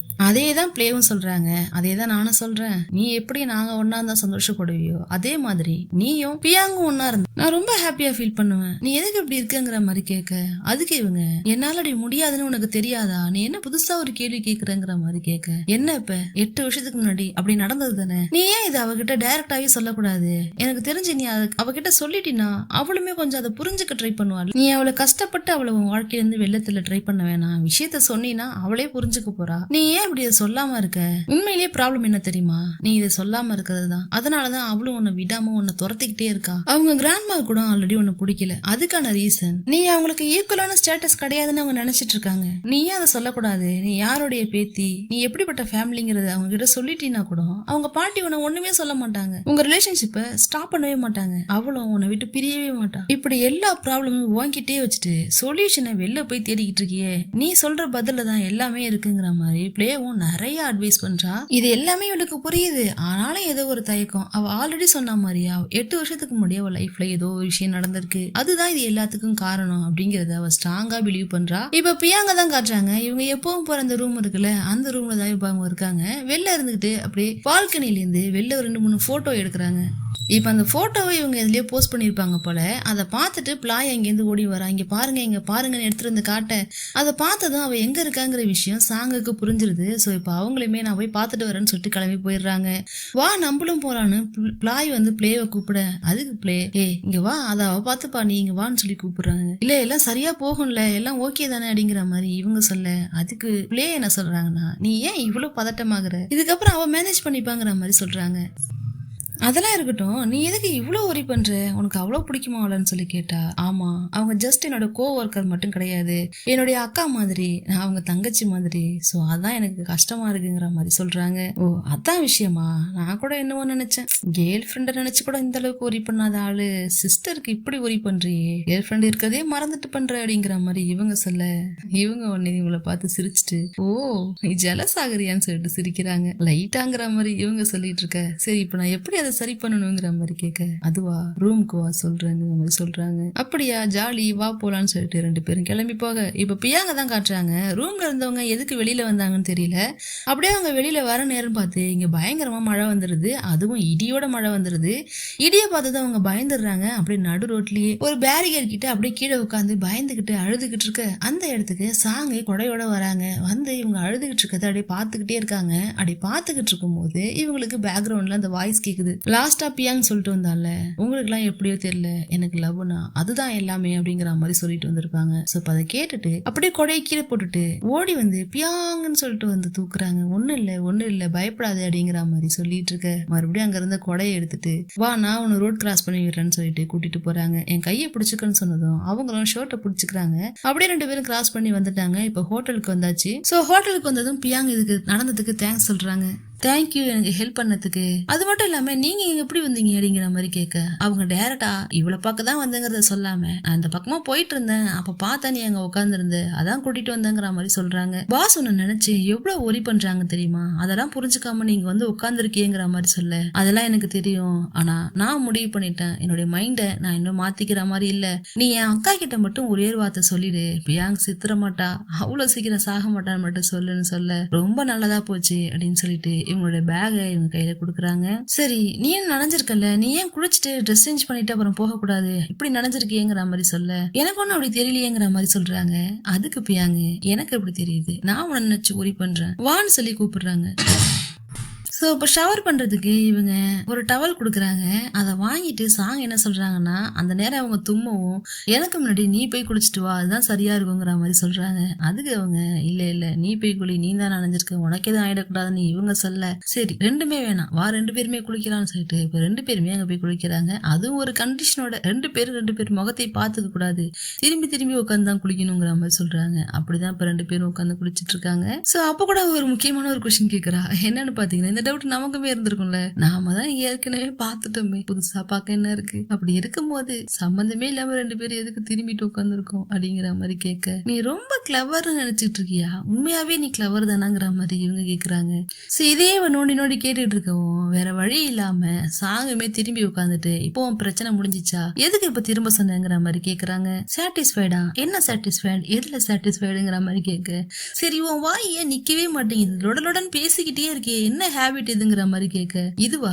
அதேதான் பிளேவும் சொல்றாங்க, அதேதான் நானும் சொல்றேன், நீ எப்படி நாங்க ஒன்னா இருந்தா சந்தோஷப்படுவியோ அதே மாதிரி நீயும் பியாங்கும் ஒன்னா இருந்தா நான் ரொம்ப ஹாப்பியா ஃபீல் பண்ணுவேன், நீ எதுக்கு இப்படி இருக்குங்கிற மாதிரி கேட்க, அதுக்கு இவங்க என்னால அப்படி முடியாதுன்னு உனக்கு தெரியாதா, நீ என்ன புதுசா ஒரு கேள்வி கேக்குறங்கிற மாதிரி கேட்க, என்ன இப்ப 8 வருஷத்துக்கு முன்னாடி அப்படி நடந்தது தானே, நீ ஏன் இதை அவகிட்ட டைரக்டாவே சொல்லக்கூடாது, எனக்கு தெரிஞ்சு நீ அவகிட்ட சொல்லிட்டினா அவளுமே கொஞ்சம் அதை புரிஞ்சுக்க ட்ரை பண்ணுவாள், நீ அவளை கஷ்டப்பட்டு அவளை உன் வாழ்க்கையில இருந்து வெள்ளத்துல ட்ரை பண்ண வேணாம், விஷயத்த சொன்னீனா அவளே புரிஞ்சுக்க போறா, நீ ஏன் ஏன் இப்படி இதை சொல்லாம இருக்க? உண்மையிலேயே ப்ராப்ளம் என்ன தெரியுமா? நீ இதை சொல்லாம இருக்கிறது தான். அதனாலதான் அவளும் உன்னை விடாம உன்னை துரத்திக்கிட்டே இருக்கா. அவங்க கிராண்ட்மா கூட ஆல்ரெடி உன்னை பிடிக்கல. அதுக்கான ரீசன் நீ அவங்களுக்கு ஈக்குவலான ஸ்டேட்டஸ் கிடையாதுன்னு அவங்க நினைச்சிட்டு இருக்காங்க. நீ ஏன் அதை சொல்லக்கூடாது? நீ யாருடைய பேத்தி, நீ எப்படிப்பட்ட ஃபேமிலிங்கிறத அவங்க கிட்ட சொல்லிட்டீன்னா கூட அவங்க பாட்டி உன்னை ஒண்ணுமே சொல்ல மாட்டாங்க. உங்க ரிலேஷன்ஷிப்பை ஸ்டாப் பண்ணவே மாட்டாங்க. அவளும் உன்னை விட்டு பிரியவே மாட்டா. இப்படி எல்லா ப்ராப்ளமும் வாங்கிட்டே வச்சுட்டு சொல்யூஷனை வெளில போய் தேடிக்கிட்டு இருக்கியே, நீ சொல்ற பதில தான் எல்லாமே இருக்குங்கிற மாதிரி பிளேவும் நிறைய அட்வைஸ் பண்றா. இது எல்லாமே இவளுக்கு புரியுது. ஆனாலும் ஏதோ ஒரு தயக்கம். அவ ஆல்ரெடி சொன்ன மாதிரியா 8 வருஷத்துக்கு முன்னாடி அவ லைஃப்ல ஏதோ ஒரு விஷயம் நடந்திருக்கு, அதுதான் இது எல்லாத்துக்கும் காரணம் அப்படிங்கறத அவ ஸ்ட்ராங்கா பிலீவ் பண்றா. இப்ப பியாங்க தான் காட்டுறாங்க. இவங்க எப்பவும் போற அந்த ரூம் இருக்குல்ல, அந்த ரூம்ல தான் இப்ப அவங்க இருக்காங்க. வெளில இருந்துகிட்டு அப்படியே பால்கனில இருந்து வெளில 2-3 போட்டோ எடுக்கிறாங்க. இப்ப அந்த போட்டோவை இவங்க எதுலயோ போஸ்ட் பண்ணிருப்பாங்க போல. அதை பார்த்துட்டு பிளாய் அங்கேருந்து ஓடி வரா. இங்க பாருங்க இங்க பாருங்கன்னு எடுத்துட்டு வந்து காட்ட, அதை பார்த்ததும் அவ எங்க இருக்காங்கிற விஷயம் சாங்குக்கு புரிஞ்சிருது. சோ இப்ப அவங்களுமே நான் போய் பார்த்துட்டு வரேன்னு சொல்லிட்டு கிளம்பி போயிடுறாங்க. வா நம்மளும் போறான்னு பிளாய் வந்து பிளேவை கூப்பிட, அதுக்கு பிளே இங்க வா, அதை அவ பார்த்துப்பா நீ இங்க வான்னு சொல்லி கூப்பிடுறாங்க. இல்ல எல்லாம் சரியா போகும்ல, எல்லாம் ஓகே தானே அப்படிங்கிற மாதிரி இவங்க சொல்ல, அதுக்கு பிளே என்ன சொல்றாங்கன்னா, நீ ஏன் இவ்வளவு பதட்டமாகற, இதுக்கப்புறம் அவ மேனேஜ் பண்ணிப்பாங்கிற மாதிரி சொல்றாங்க. அதெல்லாம் இருக்கட்டும், நீ எதுக்கு இவ்வளவு ஒரி பண்ற, உனக்கு அவ்வளவு பிடிக்குமா அவளன்னு சொல்லி கேட்டா, ஆமா அவங்க ஜஸ்ட் என்னோட கோ ஒர்க்கர் மட்டும் கிடையாது, என்னுடைய அக்கா மாதிரி, நான் அவங்க தங்கச்சி மாதிரி. சோ அதான் எனக்கு கஷ்டமா இருக்குங்கிற மாதிரி சொல்றாங்க. ஓ அதான் விஷயமா? நான் கூட என்னவோ நினைச்சேன், கேர்ள் ஃப்ரெண்ட நினைச்சு கூட இந்த அளவுக்கு ஒரி பண்ணாத ஆளு சிஸ்டருக்கு இப்படி ஒரி பண்றியே, கேர்ள் ஃப்ரெண்ட் இருக்கதே மறந்துட்டு பண்ற அப்படிங்கிற மாதிரி இவங்க சொல்ல, இவங்க உடனே இவங்களை பார்த்து சிரிச்சுட்டு, ஓ நீ ஜெலஸ் ஆகுறியான்னு சொல்லிட்டு சிரிக்கிறாங்க. லைட்டாங்கிற மாதிரி இவங்க சொல்லிட்டு இருக்க. சரி இப்ப நான் எப்படி அதை சரி பண்ணணுங்கிற மாதிரி கேட்க, அதுவா ரூமுக்கு வா சொல்றேங்கிற மாதிரி சொல்றாங்க. அப்படியா ஜாலி வா போலான்னு சொல்லிட்டு 2 பேரும் கிளம்பி போக, இப்ப பியாங்க தான் காட்டுறாங்க. ரூம்ல இருந்தவங்க எதுக்கு வெளியில வந்தாங்கன்னு தெரியல. அப்படியே அவங்க வெளியில வர நேரம் பார்த்து இங்க பயங்கரமா மழை வந்துருது. அதுவும் இடியோட மழை வந்துருது. இடியை பார்த்தது அவங்க பயந்துடுறாங்க. அப்படியே நடு ரோட்லயே ஒரு பேரிகேட் கிட்ட அப்படியே கீழே உட்காந்து பயந்துகிட்டு அழுதுகிட்டு இருக்க அந்த இடத்துக்கு சாங்கை கொடையோட வராங்க. வந்து இவங்க அழுதுகிட்டு இருக்கதை அப்படியே பார்த்துக்கிட்டே இருக்காங்க. அப்படி பார்த்துக்கிட்டு இருக்கும் போது இவங்களுக்கு பேக்ரவுண்ட்ல அந்த வாய்ஸ் கேக்குது. லாஸ்டா பியாங் சொல்லிட்டு வந்தால, உங்களுக்கு எல்லாம் எப்படியோ தெரியல, எனக்கு லவ்னா அதுதான் எல்லாமே அப்படிங்கிற மாதிரி சொல்லிட்டு வந்திருப்பாங்க. சோ அதை கேட்டுட்டு அப்படியே கொடையை கீழே போட்டுட்டு ஓடி வந்து பியாங்கன்னு சொல்லிட்டு வந்து தூக்குறாங்க. ஒண்ணு இல்ல பயப்படாது அப்படிங்கிற மாதிரி சொல்லிட்டு இருக்க, மறுபடியும் அங்க இருந்த கொடையை எடுத்துட்டு வா நான் உன்னை ரோட் கிராஸ் பண்ணி விடுறேன்னு சொல்லிட்டு கூட்டிட்டு போறாங்க. என் கையை பிடிச்சுக்கன்னு சொன்னதும் அவங்களும் ஷர்ட்டை பிடிச்சுக்கிறாங்க. அப்படியே 2 பேரும் கிராஸ் பண்ணி வந்துட்டாங்க. இப்ப ஹோட்டலுக்கு வந்தாச்சு. சோ ஹோட்டலுக்கு வந்ததும் பியாங் இதுக்கு நடந்ததுக்கு தேங்க்ஸ் சொல்றாங்க. தேங்க்யூ எனக்கு ஹெல்ப் பண்ணதுக்கு. அது மட்டும் இல்லாம நீங்க இங்க எப்படி வந்தீங்க அப்படிங்கிற மாதிரி கேட்க, அவங்க டைரக்டா இவ்வளவு பக்கம் தான் வந்தேங்கிறத சொல்லாம, அந்த பக்கமா போயிட்டு இருந்தேன், அப்ப பார்த்தா நீ அங்க உட்கார்ந்து இருந்த, அதான் கூட்டிட்டு வந்தேங்கிற மாதிரி சொல்றாங்க. பாஸ் ஒன்னு நினைச்சு எவ்வளவு ஒரி பண்றாங்க தெரியுமா, அதெல்லாம் புரிஞ்சுக்காம நீங்க வந்து உட்கார்ந்துருக்கீங்கிற மாதிரி சொல்ல, அதெல்லாம் எனக்கு தெரியும், ஆனா நான் முடிவு பண்ணிட்டேன், என்னுடைய மைண்ட நான் இன்னும் மாத்திக்கிற மாதிரி இல்ல. நீ என் அக்கா கிட்ட மட்டும் ஒரே ஒரு வார்த்தை சொல்லிடு, பியாங் சித்திர மாட்டா, அவ்வளவு சீக்கிரம் சாக மாட்டான்னு மட்டும் சொல்லுன்னு சொல்ல, ரொம்ப நல்லதா போச்சு அப்படின்னு சொல்லிட்டு இவங்களோட பேகை இவங்க கையில குடுக்குறாங்க. சரி நீ ஏன் நனைஞ்சிருக்கல, நீ ஏன் குளிச்சுட்டு ட்ரெஸ் சேஞ்ச் பண்ணிட்டு அப்புறம் போக கூடாது, இப்படி நனைஞ்சிருக்கேங்கிற மாதிரி சொல்ல, எனக்கு ஒன்னும் அப்படி தெரியலையேங்கிற மாதிரி சொல்றாங்க. அதுக்கு பியாங்க எனக்கு எப்படி தெரியுது, நான் உன்னை நினைச்சு ஒரி பண்றேன் வான்னு சொல்லி கூப்பிடுறாங்க. ஸோ இப்போ ஷவர் பண்ணுறதுக்கு இவங்க ஒரு டவல் கொடுக்குறாங்க. அதை வாங்கிட்டு சாங் என்ன சொல்கிறாங்கன்னா, அந்த நேரம் அவங்க தும்மவும் எனக்கு முன்னாடி நீ போய் குளிச்சுட்டு வா அதுதான் சரியாக இருக்குங்கிற மாதிரி சொல்கிறாங்க. அதுக்கு அவங்க இல்லை நீ போய் குளி, நீ தான் நனைஞ்சிருக்க, உனக்கு எதுவும் ஆகிடக்கூடாதுன்னு இவங்க சொல்ல, சரி 2மே வேணாம் வா 2 பேருமே குளிக்கலாம்னு சொல்லிட்டு இப்போ 2 பேருமே அங்கே போய் குளிக்கிறாங்க. அதுவும் ஒரு கண்டிஷனோட, 2 பேர் முகத்தை பார்த்துக்க கூடாது, திரும்பி உட்காந்து தான் குளிக்கணுங்கிற மாதிரி சொல்கிறாங்க. அப்படிதான் இப்போ 2 பேரும் உட்காந்து குளிச்சுட்டு இருக்காங்க. ஸோ அப்போ கூட ஒரு முக்கியமான ஒரு கொஸ்டின் கேட்குறா. என்னன்னு பார்த்தீங்கன்னா, இந்த டவுட் நமக்குமே இருந்திருக்கும்ல, நாம தான் ஏற்கனவே பார்த்துட்டோமே, புதுசா பார்க்க என்ன இருக்கு, அப்படி இருக்கும்போது சம்பந்தமே இல்லாம 2 பேரும் எதுக்கு திரும்பிட்டு உட்காந்துருக்கோம் அப்படிங்கிற மாதிரி கேட்க, நீ ரொம்ப கிளவர் நினைச்சிட்டு இருக்கியா, உண்மையாவே நீ கிளவர் தானாங்கிற மாதிரி இவங்க கேக்குறாங்க. சோ இதே நோண்டி கேட்டுட்டு இருக்கவும் வேற வழி இல்லாம சாங்குமே திரும்பி உட்காந்துட்டு, இப்போ பிரச்சனை முடிஞ்சிச்சா, எதுக்கு இப்ப திரும்ப சொன்னங்கிற மாதிரி கேக்குறாங்க. சாட்டிஸ்ஃபைடா, என்ன சாட்டிஸ்ஃபைடு, எதுல சாட்டிஸ்ஃபைடுங்கிற மாதிரி கேட்க, சரி உன் வாய் ஏன் நிக்கவே மாட்டேங்குது, லொடலுடன் பேசிக்கிட்டே இருக்கே, என்ன ஹேபிட் ஹாபிட் எதுங்கிற மாதிரி கேட்க, இதுவா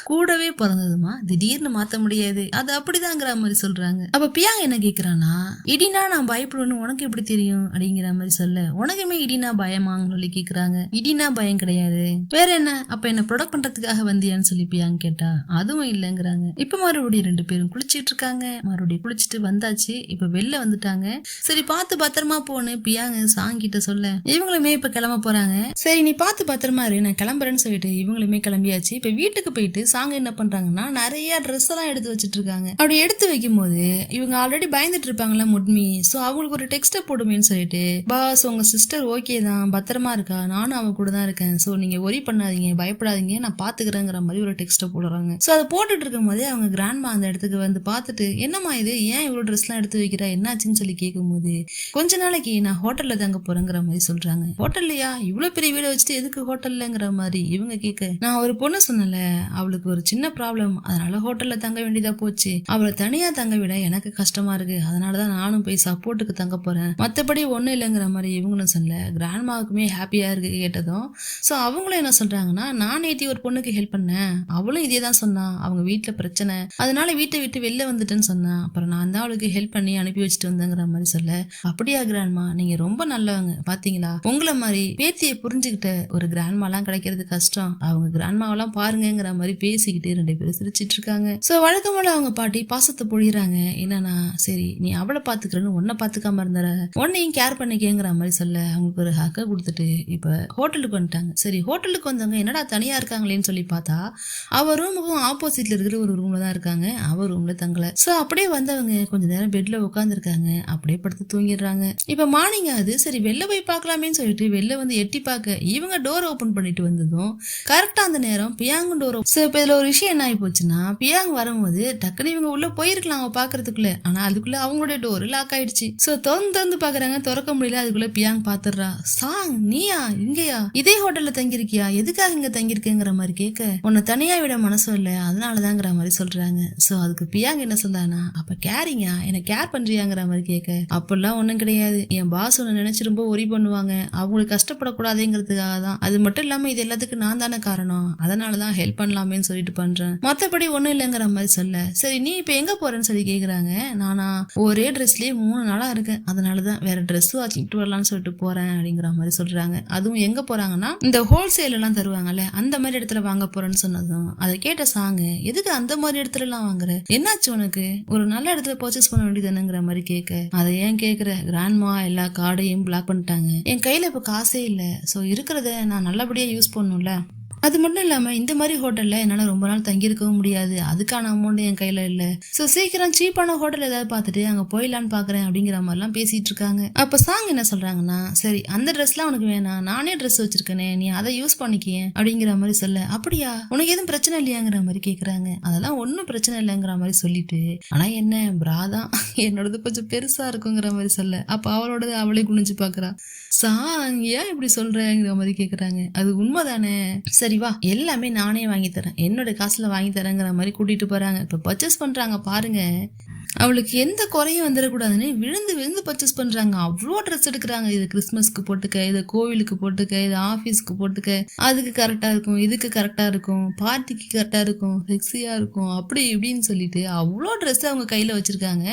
கூடவே பிறந்ததுமா, திடீர்னு மாத்த முடியாது, அது அப்படிதாங்கிற மாதிரி சொல்றாங்க. அப்ப பியாங் என்ன கேக்குறானா, இடினா நான் பயப்படுவேன்னு உனக்கு எப்படி தெரியும் அப்படிங்கிற மாதிரி சொல்ல, உனக்குமே இடினா பயமான்னு சொல்லி கேக்குறாங்க. இடினா பயம் கிடையாது, வேற என்ன, அப்ப என்ன ப்ரொடக்ட் பண்றதுக்காக வந்தியான்னு சொல்லி பியாங் கேட்டா, அதுவும் இல்லங்கிறாங்க. இப்ப மறுபடியும் 2 பேரும் குளிச்சிட்டு இருக்காங்க. மறுபடியும் குளிச்சுட்டு வந்தாச்சு. இப்ப வெளில வந்துட்டாங்க. சரி பார்த்து பத்திரமா போன்னு பியாங் சாங் கிட்ட சொல்ல, இவங்களுமே இப்ப கிளம்ப போறாங்க. சரி நீ பார்த்து பத்திரமா இரு, நான் கிளம்புறேன்னு சொல்லிட்டு இவங்களுமே கிளம்பியாச்சு. இப்ப வீட்டுக்கு போயிட்டு சாங் என்ன பண்றாங்கன்னா, நிறைய ட்ரெஸ் எல்லாம் எடுத்து வச்சிட்டு இருக்காங்க. அப்படி எடுத்து வைக்கும் போது இவங்க ஆல்ரெடி பயந்துட்டு இருப்பாங்களா முட்மி, சோ அவங்களுக்கு ஒரு டெக்ஸ்ட போடுமேன்னு சொல்லிட்டு, பாஸ் உங்க சிஸ்டர் ஓகே தான், பத்திரமா இருக்கா, நானும் அவ கூட தான் இருக்கேன், சோ நீங்க ஒரி பண்ணாதீங்க, பயப்படாதீங்க, நான் பாத்துக்கிறேங்கிற மாதிரி ஒரு டெக்ஸ்ட போடுறாங்க. சோ அதை போட்டுட்டு இருக்கும் போதே அவங்க கிராண்ட்மா அந்த இடத்துக்கு வந்து பார்த்துட்டு, என்னம்மா இது, ஏன் இவ்வளவு ட்ரெஸ் எல்லாம் எடுத்து வைக்கிறா, என்னாச்சுன்னு சொல்லி கேட்கும் போது, கொஞ்ச நாளைக்கு நான் ஹோட்டல்ல தங்க போறேங்கிற மாதிரி சொல்றாங்க. ஹோட்டல்லையா, இவ்வளவு பெரிய வீடு வச்சுட்டு எதுக்கு ஹோட்டல்லங்கிற மாதிரி இவங்க கேட்க, நான் ஒரு பொண்ணு சொன்னல, அவளுக்கு ஒரு சின்ன ப்ராப்ளம், அதனால ஹோட்டல்ல தங்க வேண்டியதா போச்சு, அவளை தனியா தங்க விட எனக்கு கஷ்டமா இருக்கு, அதனாலதான் நானும் போய் சப்போர்ட்டுக்கு தங்க போறேன், மத்தபடி ஒண்ணும் இல்லைங்கிற மாதிரி இவங்களும் சொல்ல, கிராண்ட்மாவுக்குமே ஹாப்பியா இருக்கு கேட்டதும். சோ அவங்களும் என்ன சொல்றாங்கன்னா, நான் நேத்தி ஒரு பொண்ணுக்கு ஹெல்ப் பண்ணேன், அவளும் இதே தான் சொன்னா, அவங்க வீட்டுல பிரச்சனை, அதனால வீட்டை விட்டு வெளில வந்துட்டேன்னு சொன்னா, அப்புறம் நான் தான் அவளுக்கு ஹெல்ப் பண்ணி அனுப்பி வச்சுட்டு வந்தேங்கிற மாதிரி சொல்ல, அப்படியா கிராண்ட்மா, நீங்க ரொம்ப நல்லவங்க, பாத்தீங்களா, உங்களை மாதிரி பேத்தியை புரிஞ்சுக்கிட்ட ஒரு கிராண்ட்மாலாம் கிடைக்கிறது கஷ்டம், அவங்க கிராண்ட்மாவெல்லாம் பாருங்கிற மாதிரி பேசிக்கிட்டு 2 பேரும் சிரிச்சிட்டு இருக்காங்க. சோ வழக்கம் போல அவங்க பாட்டி பாசத்தை பொழிறாங்க. என்னன்னா, சரி நீ அவளை பாத்துக்கிறன்னு உன்னை பாத்துக்காம இருந்தார, உன்னையும் கேர் பண்ணிக்கங்கிற மாதிரி சொல்ல, அவங்களுக்கு ஒரு ஹக்க கொடுத்துட்டு இப்ப ஹோட்டலுக்கு வந்துட்டாங்க. சரி ஹோட்டலுக்கு வந்தவங்க என்னடா தனியா இருக்காங்களேன்னு சொல்லி பார்த்தா, அவ ரூமுக்கும் ஆப்போசிட்ல இருக்கிற ஒரு ரூம்ல தான் இருக்காங்க, அவ ரூம்ல தங்கல. சோ அப்படியே வந்தவங்க கொஞ்ச நேரம் பெட்ல உட்கார்ந்து இருக்காங்க, அப்படியே படுத்து தூங்கிடுறாங்க. இப்ப மார்னிங் ஆகுது, சரி வெளில போய் பார்க்கலாமேன்னு சொல்லிட்டு வெளில வந்து எட்டி பார்க்க, இவங்க டோர் ஓபன் பண்ணிட்டு வந்ததும் கரெக்டா அந்த நேரம் பியாங் டோர். சோ இப்ப இதுல ஒரு விஷயம் என்ன ஆகி போச்சுன்னா, பியாங் வரும்போது டக்குனு இவங்க உள்ள போயிருக்கலாம் அவ பாக்குறதுக்குள்ள, ஆனா அதுக்குள்ள அவங்களுடைய டோர் லாக் ஆயிடுச்சு. சோ திறந்து பாக்குறாங்க, திறக்க முடியல, அதுக்குள்ள பியாங் பாத்துறா, சாங் நீயா இங்கயா, இதே ஹோட்டல்ல தங்கிருக்கியா, எதுக்காக இங்க தங்கிருக்கேங்கிற மாதிரி கேட்க, உன்னை தனியா விட மனசும் இல்ல, அதனாலதாங்கிற மாதிரி சொல்றாங்க. சோ அதுக்கு பியாங் என்ன சொல்றானா, அப்ப கேரிங்கா, என்ன கேர் பண்றியாங்கிற மாதிரி கேட்க, அப்படிலாம் ஒண்ணும் கிடையாது, என் பாஸ் உன்னை நினைச்சு ரொம்ப ஒரி பண்ணுவாங்க, அவங்களுக்கு கஷ்டப்படக்கூடாதுங்கிறதுக்காக தான், அது மட்டும் இல்லாம இது எல்லாத்துக்கும் நான் தானே காரணம், அதனாலதான் ஹெல்ப் பண்ணலாமேன்னு சொல்லிட்டு பண்றேன், மத்தபடி ஒண்ணும் இல்லைங்கிற மாதிரி சொல்ல, சரி நீ இப்ப எங்க போறேன்னு சொல்லி கேக்குறாங்க. நானா ஒரே ட்ரெஸ்லயே 3 நாளா இருக்கேன், அதனாலதான் வேற ட்ரெஸ் வாங்கிட்டு வரலாம்னு சொல்லிட்டு போறேன் அப்படிங்கிற மாதிரி சொல்றாங்க. அதுவும் எங்க போறாங்கன்னா, இந்த ஹோல்சேல் எல்லாம் தருவாங்கல்ல அந்த மாதிரி இடத்துல வாங்க போறேன்னு சொன்னதும் அதை கேட்ட சாங், எதுக்கு அந்த மாதிரி இடத்துல எல்லாம் வாங்குற, என்னாச்சு உனக்கு, ஒரு நல்ல இடத்துல பர்ச்சேஸ் பண்ண வேண்டியதுங்கிற மாதிரி கேட்க, அதை ஏன் கேக்குற, கிராண்ட்மா எல்லா கார்டையும் பிளாக் பண்ணிட்டாங்க, என் கையில இப்ப காசே இல்ல, சோ இருக்கிறத நான் நல்லபடியா யூஸ் பண்ணும்ல, அது மட்டும் இல்லாம இந்த மாதிரி ஹோட்டல்ல என்னால ரொம்ப நாள் தங்கி இருக்கவும் முடியாது, அதுக்கான அமௌண்ட் என் கையில இல்ல, சோ சீக்கிரம் சீப்பான ஹோட்டல் ஏதாவது பார்த்துட்டு அங்க போயிடலான்னு பாக்குறேன் அப்படிங்கிற மாதிரி எல்லாம் பேசிட்டு இருக்காங்க. அப்ப சாங் என்ன சொல்றாங்கன்னா, சரி அந்த ட்ரெஸ் எல்லாம் உனக்கு வேணாம், நானே ட்ரெஸ் வச்சிருக்கேனே, நீ அதை யூஸ் பண்ணிக்கிய அப்படிங்கிற மாதிரி சொல்ல, அப்படியா உனக்கு எதுவும் பிரச்சனை இல்லையாங்கிற மாதிரி கேக்குறாங்க. அதெல்லாம் ஒன்னும் பிரச்சனை இல்லைங்கிற மாதிரி சொல்லிட்டு, ஆனா என்ன பிராதான் என்னோடது கொஞ்சம் பெருசா இருக்குங்கிற மாதிரி சொல்ல, அப்ப அவளோடது அவளே குனிஞ்சு பாக்குறா. சாங் ஏன் இப்படி சொல்றேங்கிற மாதிரி கேக்குறாங்க. அது உண்மைதானே, சரி வா எல்லாமே நானே வாங்கி தரேன், என்னோட காசுல வாங்கி தரேங்கிற மாதிரி கூட்டிட்டு போறாங்க. இப்ப பர்ச்சேஸ் பண்றாங்க பாருங்க, அவளுக்கு எந்த குறையும் வந்துடக்கூடாதுன்னு விழுந்து விழுந்து பர்ச்சேஸ் பண்றாங்க. அவ்வளோ ட்ரெஸ் எடுக்கிறாங்க, இது கிறிஸ்மஸ்க்கு போட்டுக்க, இது கோவிலுக்கு போட்டுக்க, இது ஆபீஸ்க்கு போட்டுக்க, அதுக்கு கரெக்டா இருக்கும், இதுக்கு கரெக்டா இருக்கும், பார்ட்டிக்கு கரெக்டா இருக்கும், செக்ஸியா இருக்கும், அப்படி இப்படின்னு சொல்லிட்டு அவ்வளோ ட்ரெஸ் அவங்க கையில வச்சிருக்காங்க.